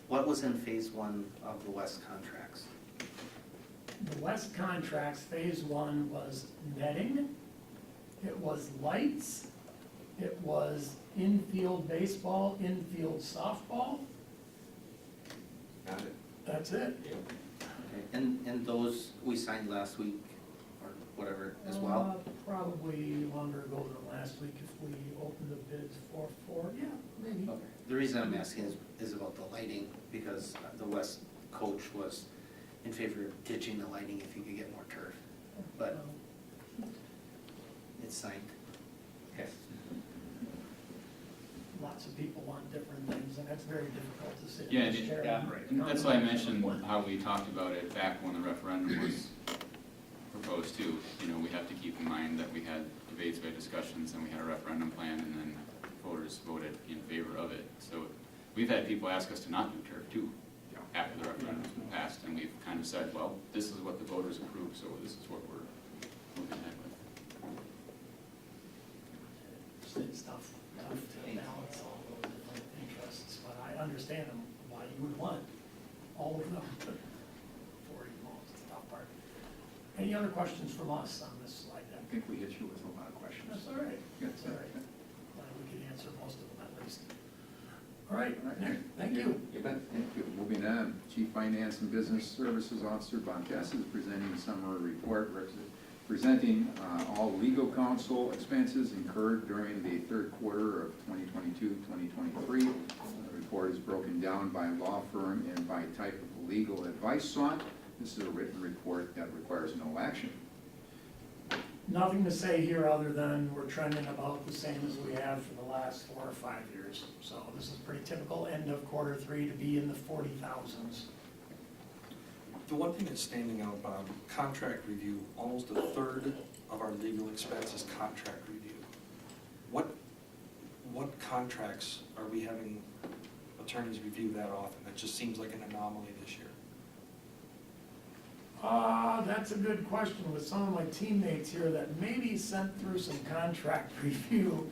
was in phase 1 of the West contracts? The West contracts, phase 1 was netting, it was lights, it was infield baseball, infield softball. Got it. That's it. Okay, and those we signed last week, or whatever, as well? Probably longer ago than last week if we opened the bids for, yeah, maybe. Okay. The reason I'm asking is about the lighting, because the West coach was in favor of ditching the lighting if you could get more turf, but it's signed. Okay. Lots of people want different things, and that's very difficult to sit Yeah, in this chair. and that's why I mentioned how we talked about it back when the referendum was proposed too. You know, we have to keep in mind that we had debates, we had discussions, and we had a referendum plan, and then voters voted in favor of it. So we've had people ask us to not do turf too, after the referendum's been passed, and we've kind of said, well, this is what the voters approved, so this is what we're moving ahead with. It's tough to balance all those different interests, but I understand them, why you would want all of them for you all, it's the tough part. Any other questions from us on this slide deck? I think we hit you with a lot of questions. That's all right, that's all right. Glad we could answer most of them at least. All right, Nick, thank you. You bet. Thank you. Moving on, Chief Finance and Business Services Officer Bonkess is presenting a summary report presenting all legal counsel expenses incurred during the third quarter of 2022-2023. The report is broken down by law firm and by type of legal advice sought. This is a written report that requires no action. Nothing to say here other than we're trending about the same as we have for the last 4 or 5 years. So this is pretty typical end of quarter 3 to be in the 40,000s. The one thing that's standing out, Bob, contract review, almost a third of our legal expense is contract review. What contracts are we having attorneys review that often? That just seems like an anomaly this year. That's a good question with some of my teammates here that maybe sent through some contract review.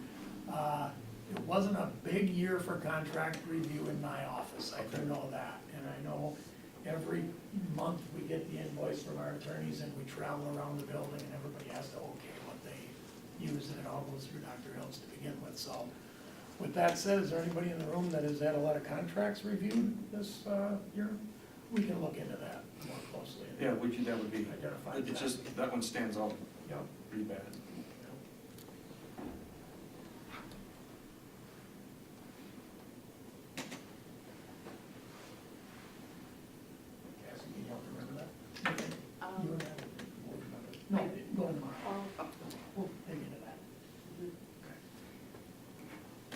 It wasn't a big year for contract review in my office, I do know that. And I know every month we get the invoice from our attorneys and we travel around the building and everybody has to okay what they use and it all goes through Dr. Hills to begin with. So with that said, is there anybody in the room that has had a lot of contracts reviewed this year? We can look into that more closely. Yeah, that would be, Identify it's that. just, that one stands out Yep. pretty bad. Cassie, can you help remember that? You and that? No, go in tomorrow. Oh, We'll dig into that.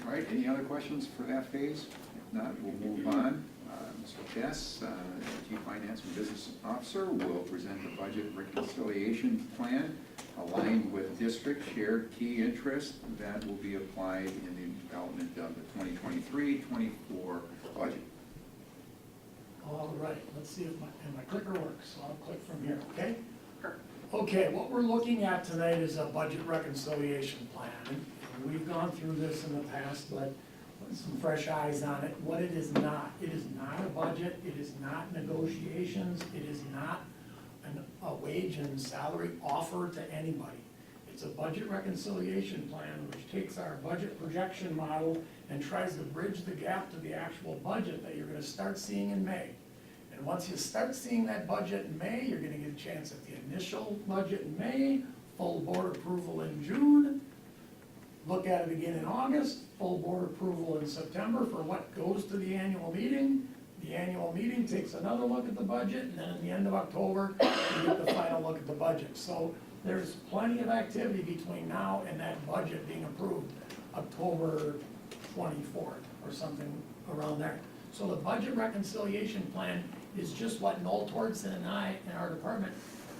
All right, any other questions for that phase? If not, we'll move on. Mr. Chess, Chief Finance and Business Officer, will present the budget reconciliation plan aligned with district shared key interest that will be applied in the development of the 2023-24 budget. All right, let's see if my clicker works, so I'll click from here, okay? Okay, what we're looking at tonight is a budget reconciliation plan. And we've gone through this in the past, but with some fresh eyes on it. What it is not a budget, it is not negotiations, it is not a wage and salary offer to anybody. It's a budget reconciliation plan which takes our budget projection model and tries to bridge the gap to the actual budget that you're gonna start seeing in May. And once you start seeing that budget in May, you're gonna get a chance at the initial budget in May, full board approval in June, look at it again in August, full board approval in September for what goes to the annual meeting. The annual meeting takes another look at the budget, and then at the end of October, you get the final look at the budget. So there's plenty of activity between now and that budget being approved, October 24th or something around there. So the budget reconciliation plan is just what Noel Tortzen and I in our department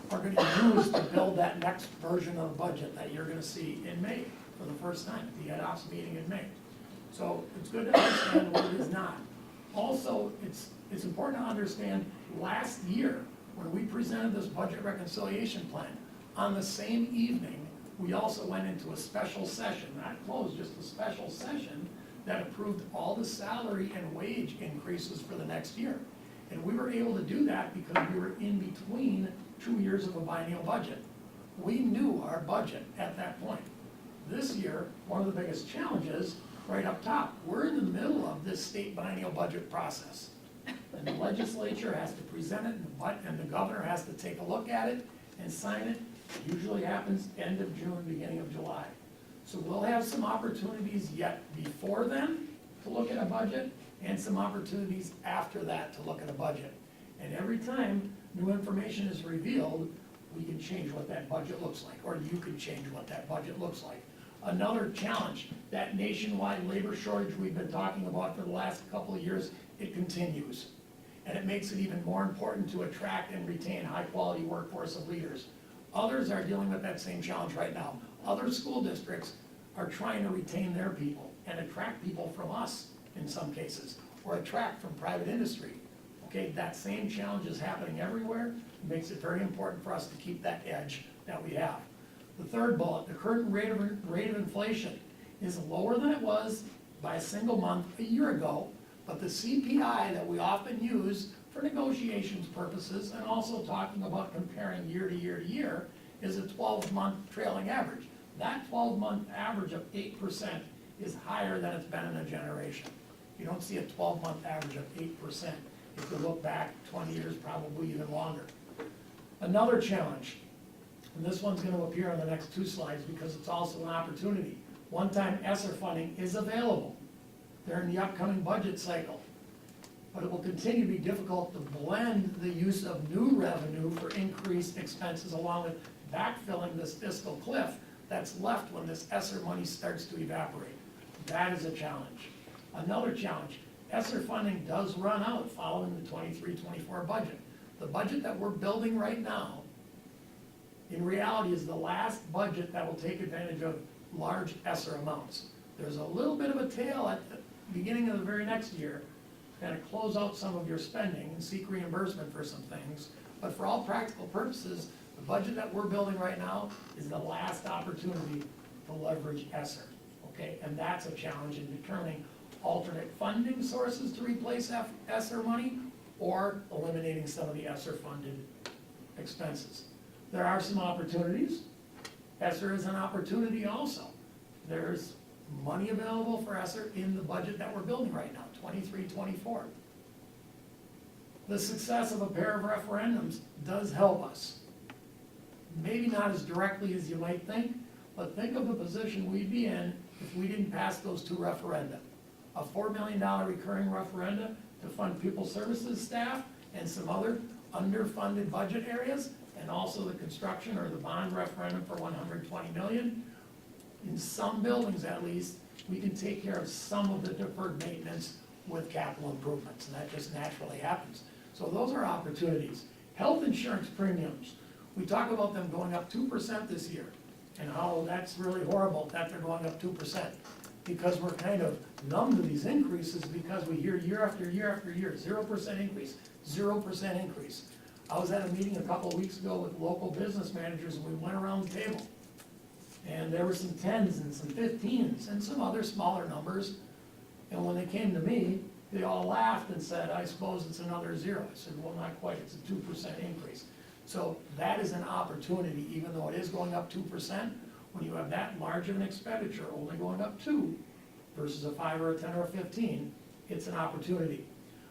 are gonna use to build that next version of the budget that you're gonna see in May for the first time at the Ed Ops meeting in May. So it's good to understand what it is not. Also, it's important to understand last year, when we presented this budget reconciliation plan, on the same evening, we also went into a special session, not closed, just a special session that approved all the salary and wage increases for the next year. And we were able to do that because we were in between 2 years of a biennial budget. We knew our budget at that point. This year, one of the biggest challenges, right up top, we're in the middle of this state biennial budget process. And the legislature has to present it, and the governor has to take a look at it and sign it. Usually happens end of June, beginning of July. So we'll have some opportunities yet before then to look at a budget, and some opportunities after that to look at a budget. And every time new information is revealed, we can change what that budget looks like, or you can change what that budget looks like. Another challenge, that nationwide labor shortage we've been talking about for the last couple of years, it continues. And it makes it even more important to attract and retain high-quality workforce of leaders. Others are dealing with that same challenge right now. Other school districts are trying to retain their people and attract people from us in some cases, or attract from private industry. Okay, that same challenge is happening everywhere. It makes it very important for us to keep that edge that we have. The third bullet, the current rate of inflation is lower than it was by a single month a year ago, but the CPI that we often use for negotiations purposes and also talking about comparing year to year to year is a 12-month trailing average. That 12-month average of 8% is higher than it's been in a generation. You don't see a 12-month average of 8%. If you look back 20 years, probably even longer. Another challenge, and this one's gonna appear on the next 2 slides because it's also an opportunity. One-time ESSER funding is available during the upcoming budget cycle, but it will continue to be difficult to blend the use of new revenue for increased expenses along with backfilling this fiscal cliff that's left when this ESSER money starts to evaporate. That is a challenge. Another challenge, ESSER funding does run out following the 23-24 budget. The budget that we're building right now, in reality, is the last budget that will take advantage of large ESSER amounts. There's a little bit of a tail at the beginning of the very next year, kind of close out some of your spending and seek reimbursement for some things. But for all practical purposes, the budget that we're building right now is the last opportunity to leverage ESSER, okay? And that's a challenge in determining alternate funding sources to replace ESSER money or eliminating some of the ESSER-funded expenses. There are some opportunities. ESSER is an opportunity also. There's money available for ESSER in the budget that we're building right now, 23-24. The success of a pair of referendums does help us. Maybe not as directly as you might think, but think of the position we'd be in if we didn't pass those two referenda. A $4 million recurring referenda to fund pupil services staff and some other underfunded budget areas, and also the construction or the bond referendum for $120 million. In some buildings at least, we can take care of some of the deferred maintenance with capital improvements, and that just naturally happens. So those are opportunities. Health insurance premiums, we talk about them going up 2% this year, and how that's really horrible that they're going up 2%, because we're kind of numb to these increases because we hear year after year after year, 0% increase, 0% increase. I was at a meeting a couple of weeks ago with local business managers, and we went around the table. And there were some 10s and some 15s and some other smaller numbers. And when they came to me, they all laughed and said, I suppose it's another 0. I said, well, not quite, it's a 2% increase. So that is an opportunity, even though it is going up 2%, when you have that large of an expenditure only going up 2 versus a 5 or a 10 or a 15, it's an opportunity.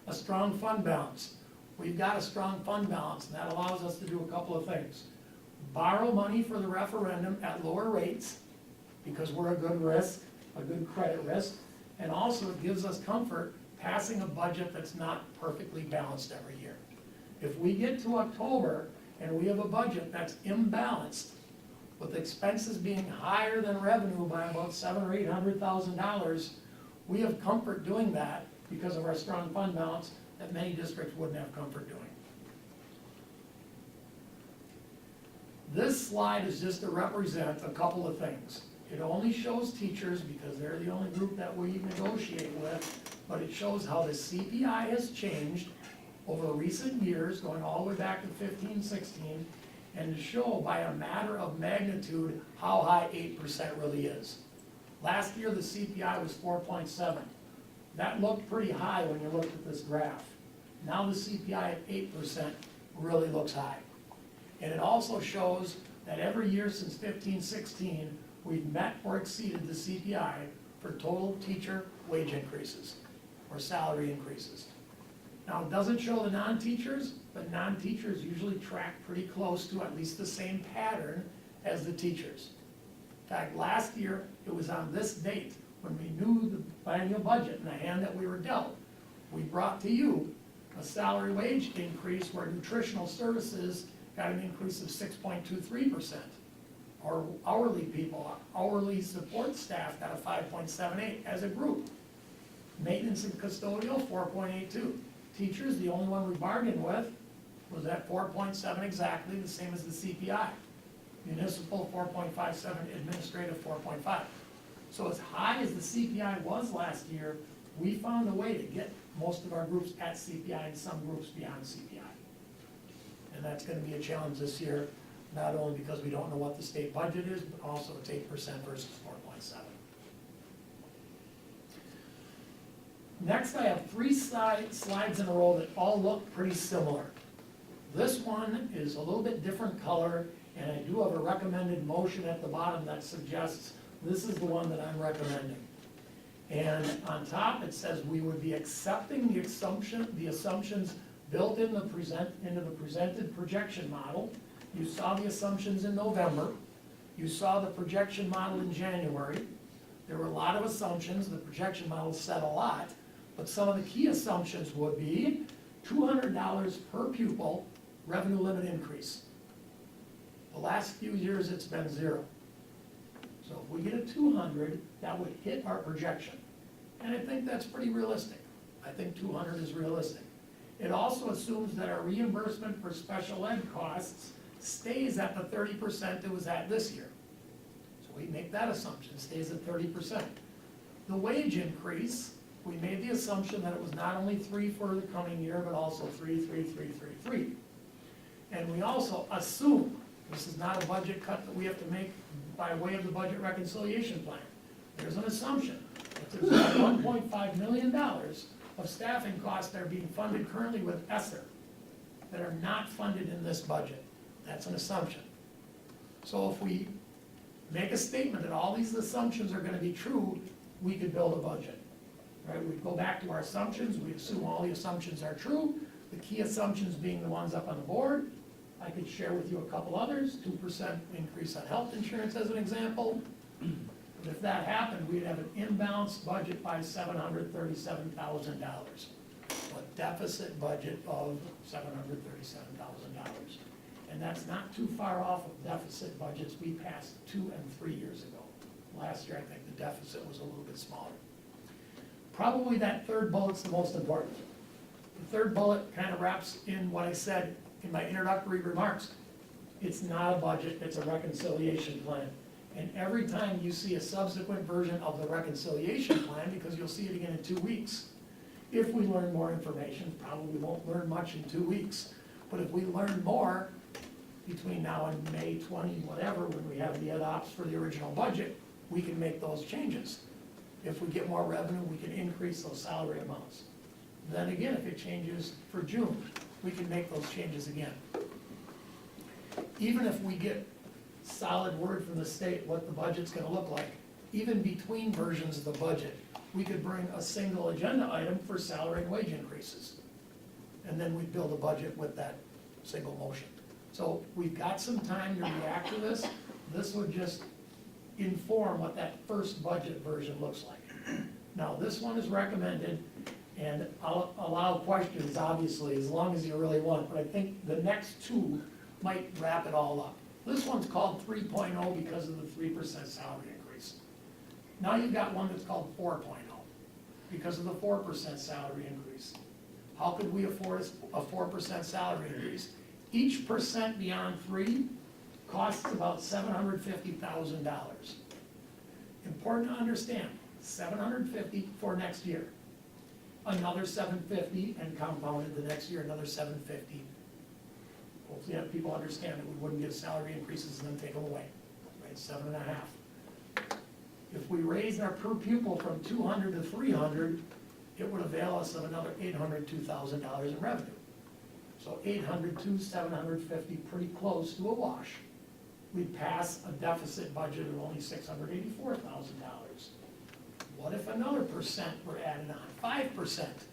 A strong fund balance. We've got a strong fund balance, and that allows us to do a couple of things. Borrow money for the referendum at lower rates, because we're a good risk, a good credit risk, and also it gives us comfort passing a budget that's not perfectly balanced every year. If we get to October and we have a budget that's imbalanced, with expenses being higher than revenue by about $700,000 or $800,000, we have comfort doing that because of our strong fund balance that many districts wouldn't have comfort doing. This slide is just to represent a couple of things. It only shows teachers because they're the only group that we negotiate with, but it shows how the CPI has changed over recent years, going all the way back to 15, 16, and to show by a matter of magnitude how high 8% really is. Last year, the CPI was 4.7. That looked pretty high when you looked at this graph. Now the CPI at 8% really looks high. And it also shows that every year since 15, 16, we've met or exceeded the CPI for total teacher wage increases or salary increases. Now, it doesn't show the non-teachers, but non-teachers usually track pretty close to at least the same pattern as the teachers. In fact, last year, it was on this date, when we knew the biennial budget and the hand that we were dealt, we brought to you a salary wage increase where nutritional services got an increase of 6.23%. Or hourly people, hourly support staff got a 5.78 as a group. Maintenance and custodial, 4.82. Teachers, the only one we bargained with, was at 4.7 exactly, the same as the CPI. Municipal, 4.57, administrative, 4.5. So as high as the CPI was last year, we found a way to get most of our groups at CPI and some groups beyond CPI. And that's gonna be a challenge this year, not only because we don't know what the state budget is, but also it's 8% versus 4.7. Next, I have 3 slides in a row that all look pretty similar. This one is a little bit different color, and I do have a recommended motion at the bottom that suggests this is the one that I'm recommending. And on top, it says we would be accepting the assumptions built in the presented projection model. You saw the assumptions in November. You saw the projection model in January. There were a lot of assumptions. The projection model said a lot, but some of the key assumptions would be $200 per pupil revenue limit increase. The last few years, it's been 0. So if we get a 200, that would hit our projection. And I think that's pretty realistic. I think 200 is realistic. It also assumes that our reimbursement for special ed costs stays at the 30% it was at this year. So we make that assumption, stays at 30%. The wage increase, we made the assumption that it was not only 3 for the coming year, but also 3, 3, 3, 3, 3. And we also assume, this is not a budget cut that we have to make by way of the budget reconciliation plan. There's an assumption that there's about $1.5 million of staffing costs that are being funded currently with ESSER that are not funded in this budget. That's an assumption. So if we make a statement that all these assumptions are gonna be true, we could build a budget. Right, we go back to our assumptions, we assume all the assumptions are true, the key assumptions being the ones up on the board. I could share with you a couple others, 2% increase on health insurance as an example. But if that happened, we'd have an imbalanced budget by $737,000. A deficit budget of $737,000. And that's not too far off of deficit budgets we passed 2 and 3 years ago. Last year, I think the deficit was a little bit smaller. Probably that third bullet's the most important. The third bullet kind of wraps in what I said in my introductory remarks. It's not a budget, it's a reconciliation plan. And every time you see a subsequent version of the reconciliation plan, because you'll see it again in 2 weeks, if we learn more information, probably won't learn much in 2 weeks, but if we learn more between now and May 20, whatever, when we have the ed ops for the original budget, we can make those changes. If we get more revenue, we can increase those salary amounts. Then again, if it changes for June, we can make those changes again. Even if we get solid word from the state what the budget's gonna look like, even between versions of the budget, we could bring a single agenda item for salary and wage increases. And then we'd build a budget with that single motion. So we've got some time to react to this. This would just inform what that first budget version looks like. Now, this one is recommended, and I'll allow questions, obviously, as long as you really want, but I think the next two might wrap it all up. This one's called 3.0 because of the 3% salary increase. Now you've got one that's called 4.0 because of the 4% salary increase. How could we afford a 4% salary increase? Each percent beyond 3 costs about $750,000. Important to understand, $750 for next year. Another $750 and compounded the next year, another $750. Hopefully people understand that we wouldn't give salary increases and then take them away, right, 7.5. If we raise our per pupil from 200 to 300, it would avail us of another $802,000 in revenue. So 800 to 750, pretty close to a wash. We'd pass a deficit budget of only $684,000. What if another percent were added on, 5%?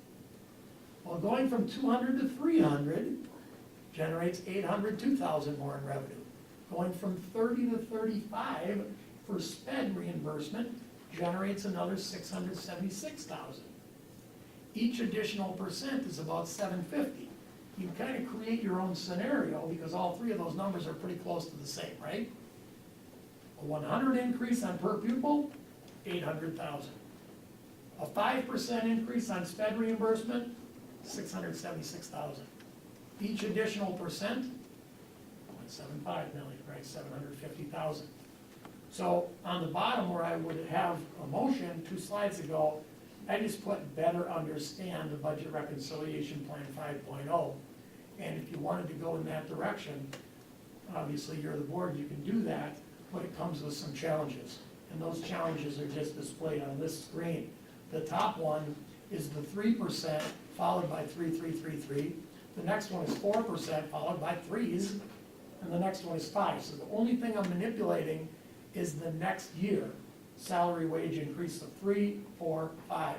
Well, going from 200 to 300 generates $802,000 more in revenue. Going from 30 to 35 for sped reimbursement generates another $676,000. Each additional percent is about $750. You can kind of create your own scenario because all three of those numbers are pretty close to the same, right? A 100 increase on per pupil, $800,000. A 5% increase on sped reimbursement, $676,000. Each additional percent, 1.75 million, right, $750,000. So on the bottom where I would have a motion 2 slides ago, I just put better understand the budget reconciliation plan 5.0. And if you wanted to go in that direction, obviously you're the board, you can do that, but it comes with some challenges. And those challenges are just displayed on this screen. The top one is the 3% followed by 3,333. The next one is 4% followed by 3s, and the next one is 5. So the only thing I'm manipulating is the next year salary wage increase of 3, 4, 5.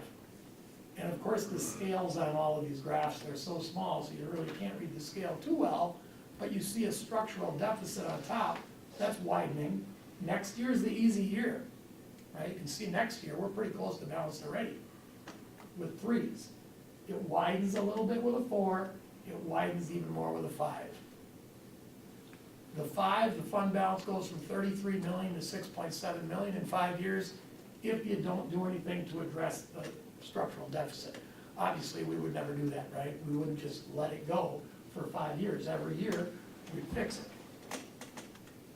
And of course the scales on all of these graphs, they're so small, so you really can't read the scale too well, but you see a structural deficit on top, that's widening. Next year is the easy year, right? You can see next year, we're pretty close to balanced already with 3s. It widens a little bit with a 4, it widens even more with a 5. The 5, the fund balance goes from 33 million to 6.7 million in 5 years if you don't do anything to address the structural deficit. Obviously, we would never do that, right? We wouldn't just let it go for 5 years. Every year, we'd fix it.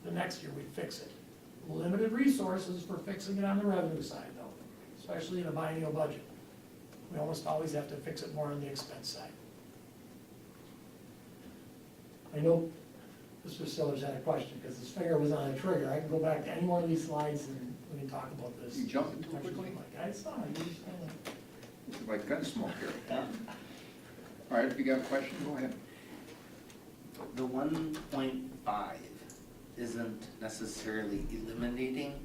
The next year, we'd fix it. Limited resources for fixing it on the revenue side, though, especially in a biennial budget. We almost always have to fix it more on the expense side. I know Mr. Sillers had a question, because his finger was on a trigger. I can go back to any one of these slides and we can talk about this. You jumping too quickly? I saw you just kind of. Like Gunsmoke here. All right, if you got a question, go ahead. The 1.5 isn't necessarily eliminating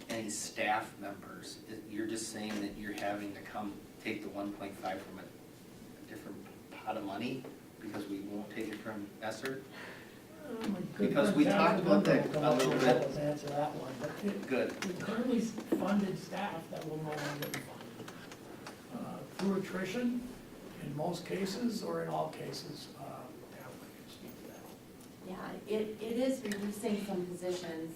any staff members. You're just saying that you're having to come take the 1.5 from a different pot of money because we won't take it from ESSER? Because we talked about that a little bit. Answer that one, but Good. it currently funded staff that will no longer be funded. Through attrition, in most cases, or in all cases, Pam, can speak to that. Yeah, it is reducing some positions.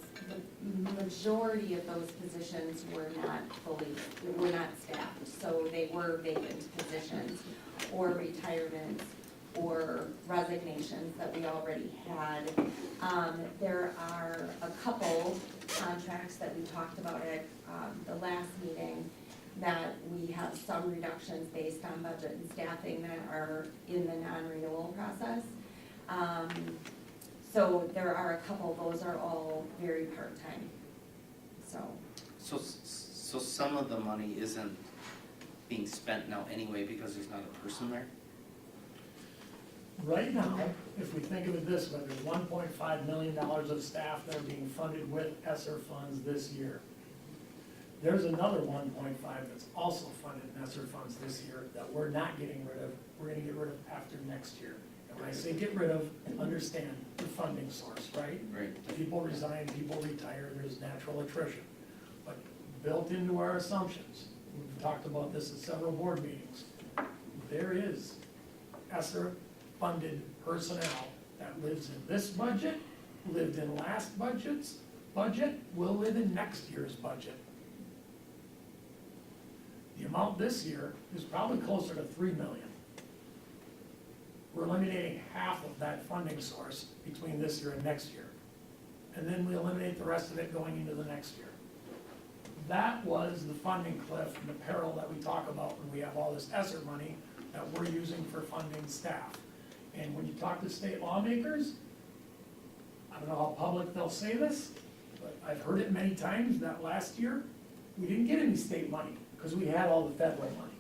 The majority of those positions were not staffed, so they were vacant positions or retirements or resignations that we already had. There are a couple contracts that we talked about at the last meeting that we have some reductions based on budget and staffing that are in the non-renewal process. So there are a couple, those are all very part-time, so. So some of the money isn't being spent now anyway because there's not a person there? Right now, if we think of it this way, there's $1.5 million of staff that are being funded with ESSER funds this year. There's another 1.5 that's also funded in ESSER funds this year that we're not getting rid of, we're gonna get rid of after next year. And when I say get rid of, understand the funding source, right? Right. People resign, people retire, there's natural attrition. But built into our assumptions, we've talked about this at several board meetings, there is ESSER-funded personnel that lives in this budget, lived in last budget's budget, will live in next year's budget. The amount this year is probably closer to $3 million. We're eliminating half of that funding source between this year and next year. And then we eliminate the rest of it going into the next year. That was the funding cliff and the peril that we talk about when we have all this ESSER money that we're using for funding staff. And when you talk to state lawmakers, I don't know how public they'll say this, but I've heard it many times that last year, we didn't get any state money because we had all the federal money.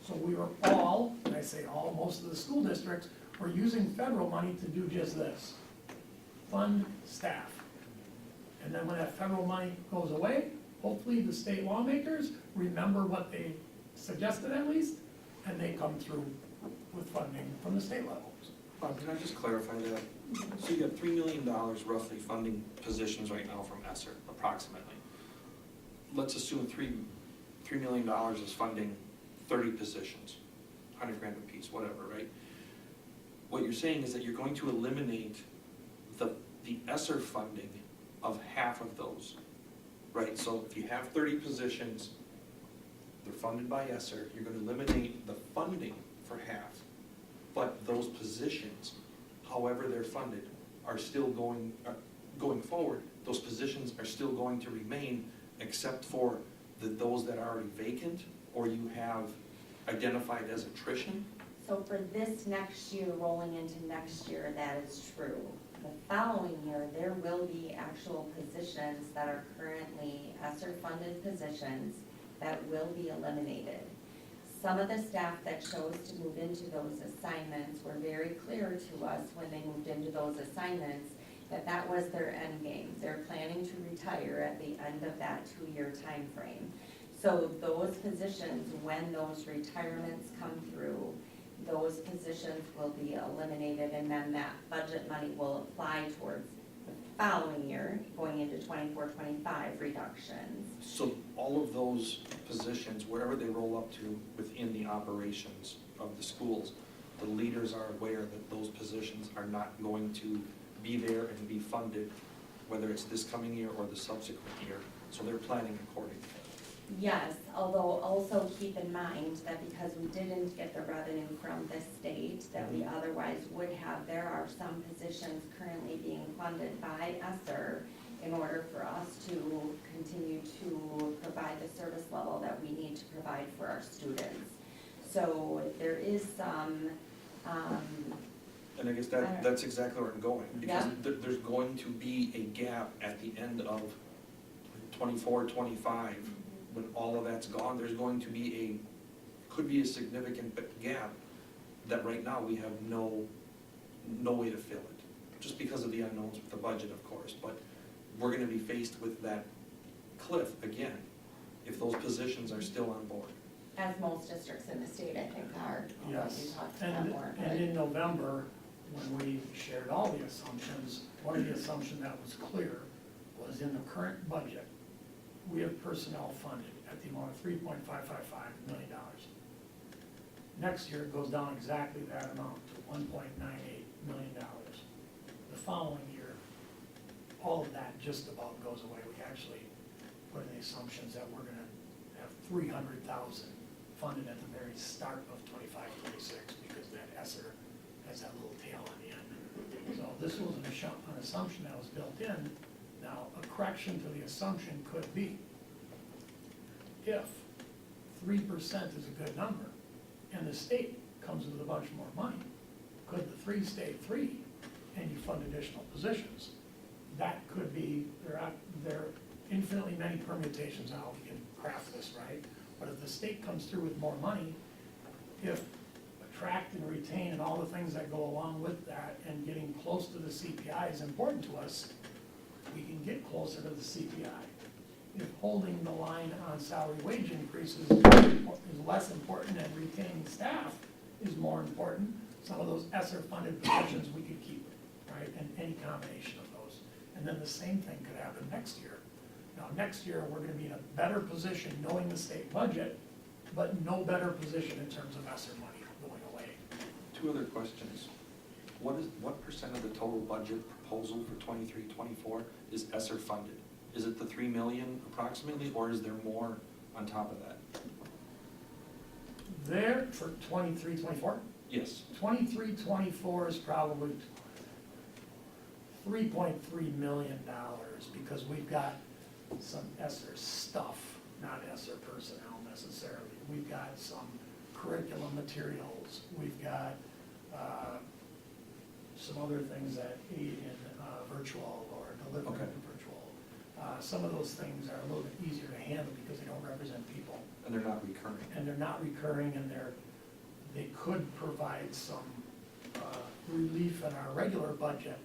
So we were all, and I say all, most of the school districts were using federal money to do just this, fund staff. And then when that federal money goes away, hopefully the state lawmakers remember what they suggested at least, and they come through with funding from the state levels. Bob, can I just clarify that? So you got $3 million roughly funding positions right now from ESSER, approximately. Let's assume $3 million is funding 30 positions, 100 grand a piece, whatever, right? What you're saying is that you're going to eliminate the ESSER funding of half of those, right? So if you have 30 positions, they're funded by ESSER, you're gonna eliminate the funding for half. But those positions, however they're funded, are still going forward. Those positions are still going to remain except for those that are already vacant or you have identified as attrition? So for this next year, rolling into next year, that is true. The following year, there will be actual positions that are currently ESSER-funded positions that will be eliminated. Some of the staff that chose to move into those assignments were very clear to us when they moved into those assignments that that was their end game. They're planning to retire at the end of that 2-year time frame. So those positions, when those retirements come through, those positions will be eliminated, and then that budget money will apply towards the following year, going into 24-25 reductions. So all of those positions, wherever they roll up to within the operations of the schools, the leaders are aware that those positions are not going to be there and be funded, whether it's this coming year or the subsequent year. So they're planning accordingly. Yes, although also keep in mind that because we didn't get the revenue from the state that we otherwise would have, there are some positions currently being funded by ESSER in order for us to continue to provide the service level that we need to provide for our students. So there is some And I guess that's exactly where I'm going, because there's going to be a gap at the end of 24, 25, when all of that's gone, there's going to be could be a significant gap that right now we have no way to fill it, just because of the unknowns with the budget, of course, but we're gonna be faced with that cliff again, if those positions are still on board. As most districts in the state, I think, are. Yes, We talked about and, more, and in November, when we shared all the assumptions, one of the assumptions that was clear was in the current budget, we have personnel funded at the amount of $3.555 million. Next year, it goes down exactly that amount to $1.98 million. The following year, all of that just about goes away. We actually put in the assumptions that we're gonna have 300,000 funded at the very start of 25-26, because that ESSER has that little tail on the end. So this was an assumption that was built in. Now, a correction to the assumption could be, if 3% is a good number, and the state comes with a bunch more money, could the 3 stay 3, and you fund additional positions? That could be, there are infinitely many permutations how we can craft this, right? But if the state comes through with more money, if attract and retain and all the things that go along with that, and getting close to the CPI is important to us, we can get closer to the CPI. If holding the line on salary wage increases is less important and retaining staff is more important, some of those ESSER-funded positions we could keep, right? And any combination of those. And then the same thing could happen next year. Now, next year, we're gonna be in a better position knowing the state budget, but no better position in terms of ESSER money going away. 2 other questions. What percent of the total budget proposal for 23-24 is ESSER funded? Is it the 3 million approximately, or is there more on top of that? There, for 23-24? Yes. 23-24 is probably $3.3 million, because we've got some ESSER stuff, not ESSER personnel necessarily. We've got some curriculum materials, we've got some other things that aid in virtual or delivering virtual. Some of those things are a little bit easier to handle because they don't represent people. And they're not recurring. And they're not recurring, and they could provide some relief in our regular budget.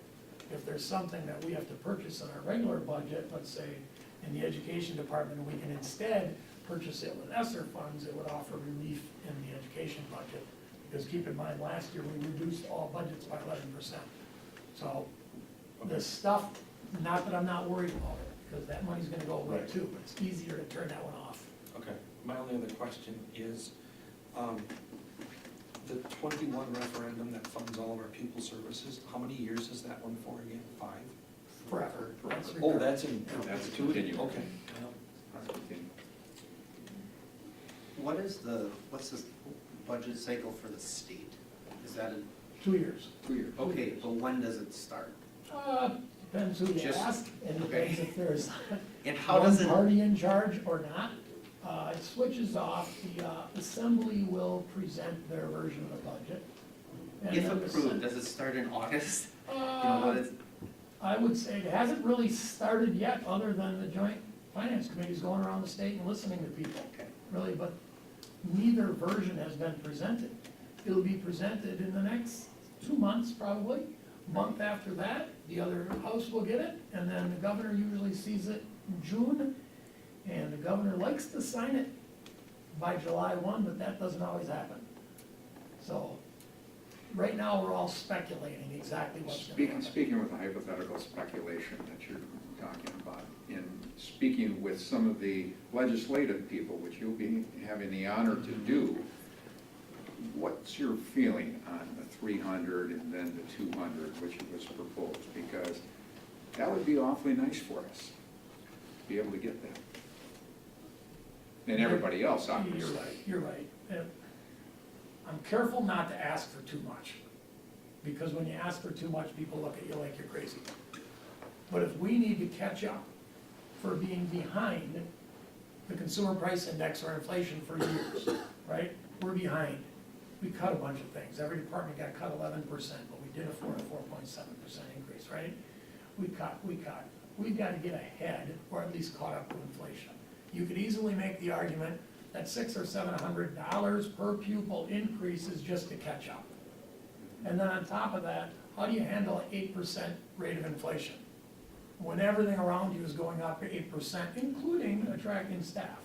If there's something that we have to purchase in our regular budget, let's say in the education department, we can instead purchase it with ESSER funds, it would offer relief in the education budget. Because keep in mind, last year we reduced all budgets by 11%. So the stuff, not that I'm not worried about it, because that money's gonna go away too, but it's easier to turn that one off. Okay. My only other question is, the 21 referendum that funds all of our pupil services, how many years is that one for again? 5? Forever. Oh, that's in. That's 2 in you. Okay. What's the budget cycle for the state? Is that a 2 years. 2 years. Okay, but when does it start? Depends who you Just- ask, and depends if there's And how does one it, party in charge or not. It switches off, the assembly will present their version of the budget. And if then the approved, does it start in August? You know, what is, I would say it hasn't really started yet, other than the joint finance committees going around the state and listening to people. Okay. Really, but neither version has been presented. It'll be presented in the next 2 months, probably. Month after that, the other house will get it, and then the governor usually sees it in June, and the governor likes to sign it by July 1, but that doesn't always happen. So, right now, we're all speculating exactly what's going to happen. Speaking with the hypothetical speculation that you're talking about, in speaking with some of the legislative people, which you'll be having the honor to do, what's your feeling on the 300 and then the 200, which was proposed? Because that would be awfully nice for us, to be able to get that. And everybody else, obviously. You're right. I'm careful not to ask for too much, because when you ask for too much, people look at you like you're crazy. But if we need to catch up for being behind the consumer price index or inflation for years, right? We're behind. We cut a bunch of things. Every department got cut 11%, but we did afford a 4.7% increase, right? We cut. We've got to get ahead, or at least caught up with inflation. You could easily make the argument that $600 or $700 per pupil increase is just to catch up. And then on top of that, how do you handle an 8% rate of inflation? When everything around you is going up 8%, including attracting staff.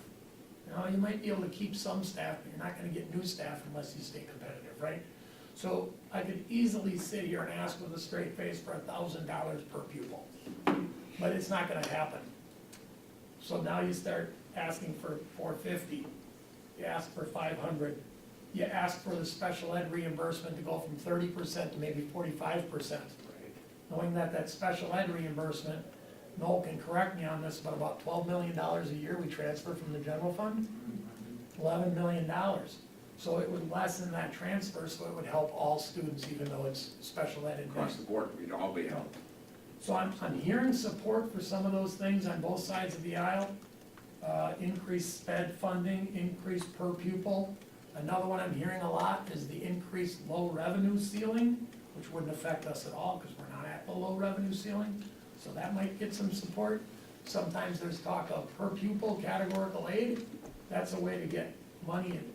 You know, you might be able to keep some staff, but you're not gonna get new staff unless you stay competitive, right? So I could easily sit here and ask with a straight face for $1,000 per pupil, but it's not gonna happen. So now you start asking for $450, you ask for $500, you ask for the special ed reimbursement to go from 30% to maybe 45%. Knowing that that special ed reimbursement, Noel can correct me on this, but about $12 million a year we transfer from the general fund? $11 million. So it would lessen that transfer, so it would help all students, even though it's special ed. Across the board, we'd all be helped. So I'm hearing support for some of those things on both sides of the aisle. Increased sped funding, increased per pupil. Another one I'm hearing a lot is the increased low revenue ceiling, which wouldn't affect us at all because we're not at the low revenue ceiling. So that might get some support. Sometimes there's talk of per pupil categorical aid. That's a way to get money in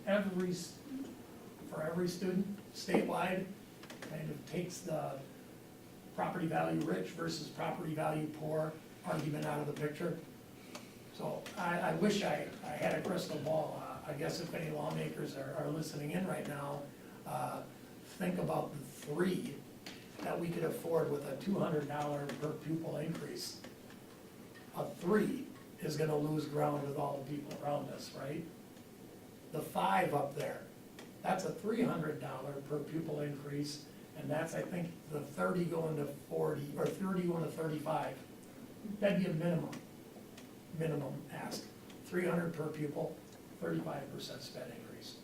for every student statewide. Kind of takes the property value rich versus property value poor argument out of the picture. So I wish I had a crystal ball. I guess if any lawmakers are listening in right now, think about the three that we could afford with a $200 per pupil increase. A three is gonna lose ground with all the people around us, right? The five up there, that's a $300 per pupil increase, and that's, I think, the 30 going to 40, or 30 going to 35. That'd be a minimum ask. 300 per pupil, 35% sped increase.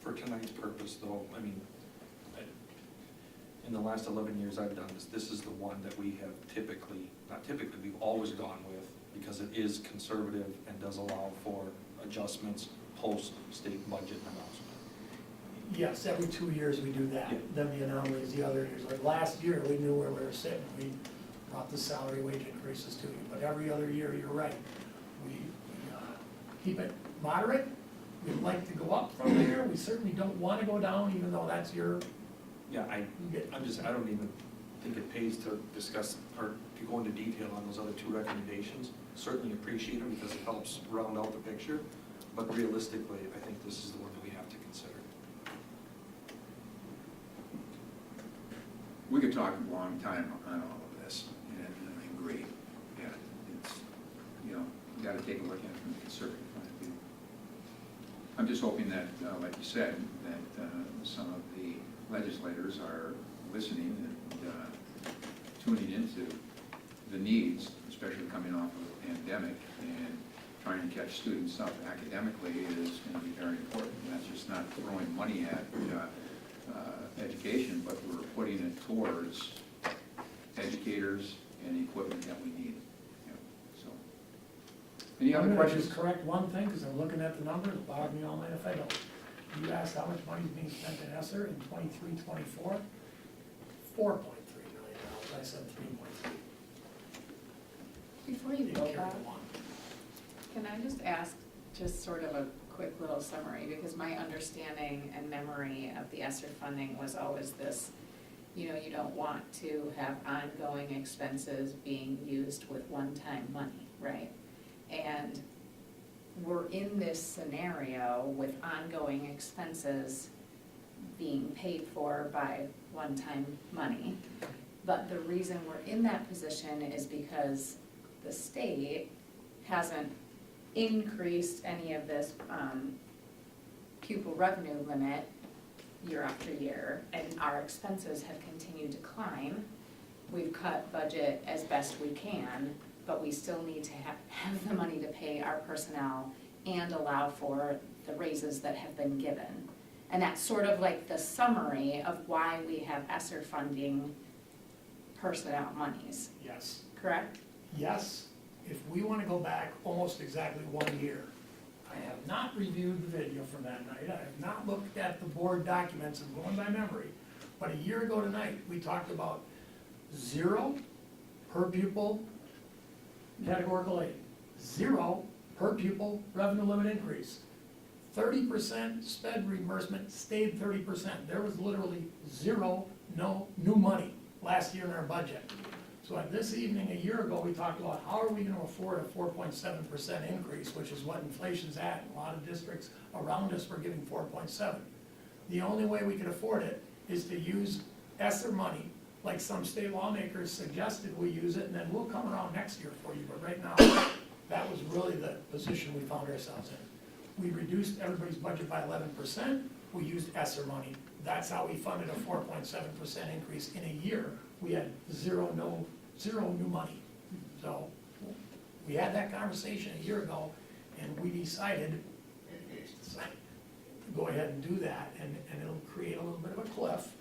For tonight's purpose, though, I mean, in the last 11 years I've done this is the one that we have we've always gone with, because it is conservative and does allow for adjustments post-state budget announcement. Yes, every 2 years we do that. Yeah. Then the anomaly is the other years. Like last year, we knew where we were sitting. We brought the salary wage increases to you. But every other year, you're right. We keep it moderate. We'd like to go up from there. We certainly don't want to go down, even though that's your. Yeah, I don't even think it pays to discuss or to go into detail on those other two recommendations. Certainly appreciate them because it helps round out the picture, but realistically, I think this is the one that we have to consider. We could talk a long time on all of this, and I agree. Yeah, it's, you know, you gotta take a look at it from a conservative point of view. I'm just hoping that, like you said, that some of the legislators are listening and tuning into the needs, especially coming off of a pandemic, and trying to catch students up academically is going to be very important. That's just not throwing money at education, but we're putting it towards educators and equipment that we need. Yeah, so, any other questions? Just correct one thing, because I'm looking at the numbers, it'll bother me all night if I don't. You asked how much money is being spent in ESSER in 23-24? $4.3 million. I said 3.3. Before you Didn't go carry back, the one. can I just ask just sort of a quick little summary? Because my understanding and memory of the ESSER funding was always this, you know, you don't want to have ongoing expenses being used with one-time money, right? And we're in this scenario with ongoing expenses being paid for by one-time money. But the reason we're in that position is because the state hasn't increased any of this pupil revenue limit year after year, and our expenses have continued to climb. We've cut budget as best we can, but we still need to have the money to pay our personnel and allow for the raises that have been given. And that's sort of like the summary of why we have ESSER funding personnel monies, Yes. correct? Yes, if we want to go back almost exactly 1 year, I have not reviewed the video from that night, I have not looked at the board documents, I'm going by memory, But a year ago tonight, we talked about 0 per pupil categorical aid, 0 per pupil revenue limit increase. 30% sped reimbursement stayed 30%. There was literally 0, no new money last year in our budget. So at this evening, a year ago, we talked about how are we gonna afford a 4.7% increase, which is what inflation's at. A lot of districts around us were giving 4.7. The only way we could afford it is to use ESSER money, like some state lawmakers suggested we use it, and then we'll come around next year for you. But right now, that was really the position we found ourselves in. We reduced everybody's budget by 11%, we used ESSER money. That's how we funded a 4.7% increase in a year. We had zero new money. So we had that conversation a year ago, and we decided to go ahead and do that, and it'll create a little bit of a cliff,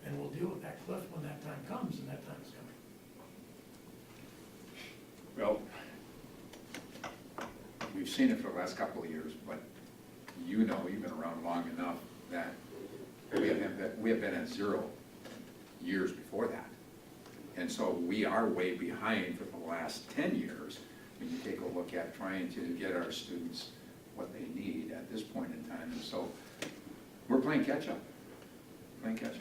and we'll deal with that cliff when that time comes, and that time's coming. Well, we've seen it for the last couple of years, but you know, you've been around long enough that we have been at 0 years before that. And so we are way behind for the last 10 years when you take a look at trying to get our students what they need at this point in time. And so we're playing catch up, Correct.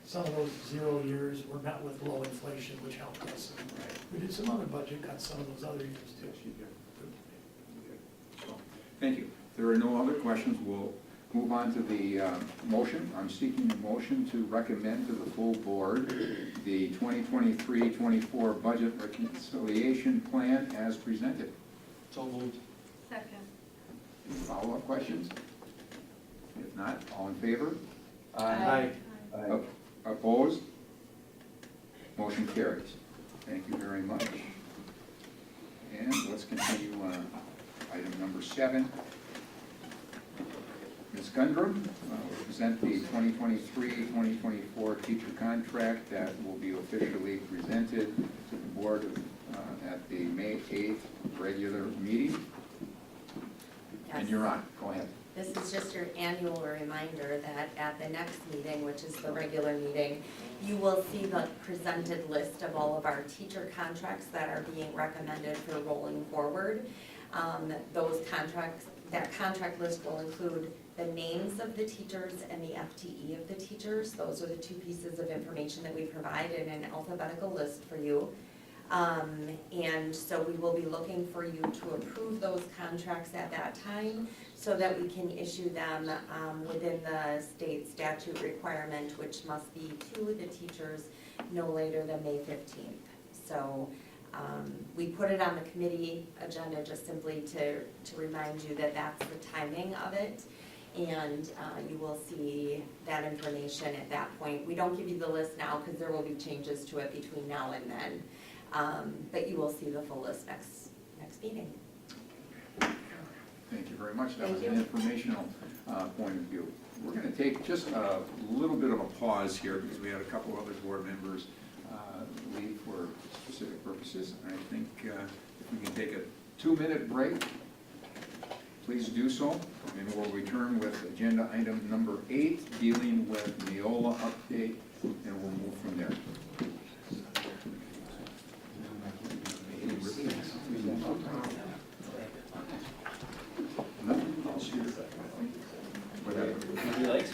Some of those 0 years were met with low inflation, which helped us. Right. We did some other budget cuts some of those other years too. So, thank you. If there are no other questions, we'll move on to the motion. I'm seeking a motion to recommend to the full board the 2023-24 budget reconciliation plan as presented. So moved. Second. Any follow-up questions? If not, all in favor? Aye. Opposed? Motion carries. Thank you very much. And let's continue on item number 7. Ms. Gundrum will present the 2023-2024 teacher contract that will be officially presented to the board at the May 8th regular meeting. And you're on. Go ahead. This is just your annual reminder that at the next meeting, which is the regular meeting, you will see the presented list of all of our teacher contracts that are being recommended for rolling forward. That contract list will include the names of the teachers and the FTE of the teachers. Those are the 2 pieces of information that we provide in an alphabetical list for you. And so we will be looking for you to approve those contracts at that time so that we can issue them within the state statute requirement, which must be to the teachers no later than May 15th. So we put it on the committee agenda just simply to remind you that that's the timing of it. And you will see that information at that point. We don't give you the list now because there will be changes to it between now and then. But you will see the full list next meeting. Thank you very much. That was an informational point of view. We're going to take just a little bit of a pause here because we had a couple other board members leave for specific purposes. I think if we can take a 2-minute break, please do so. And we'll return with agenda item number 8, dealing with Neola update, and we'll move from there. Would you like?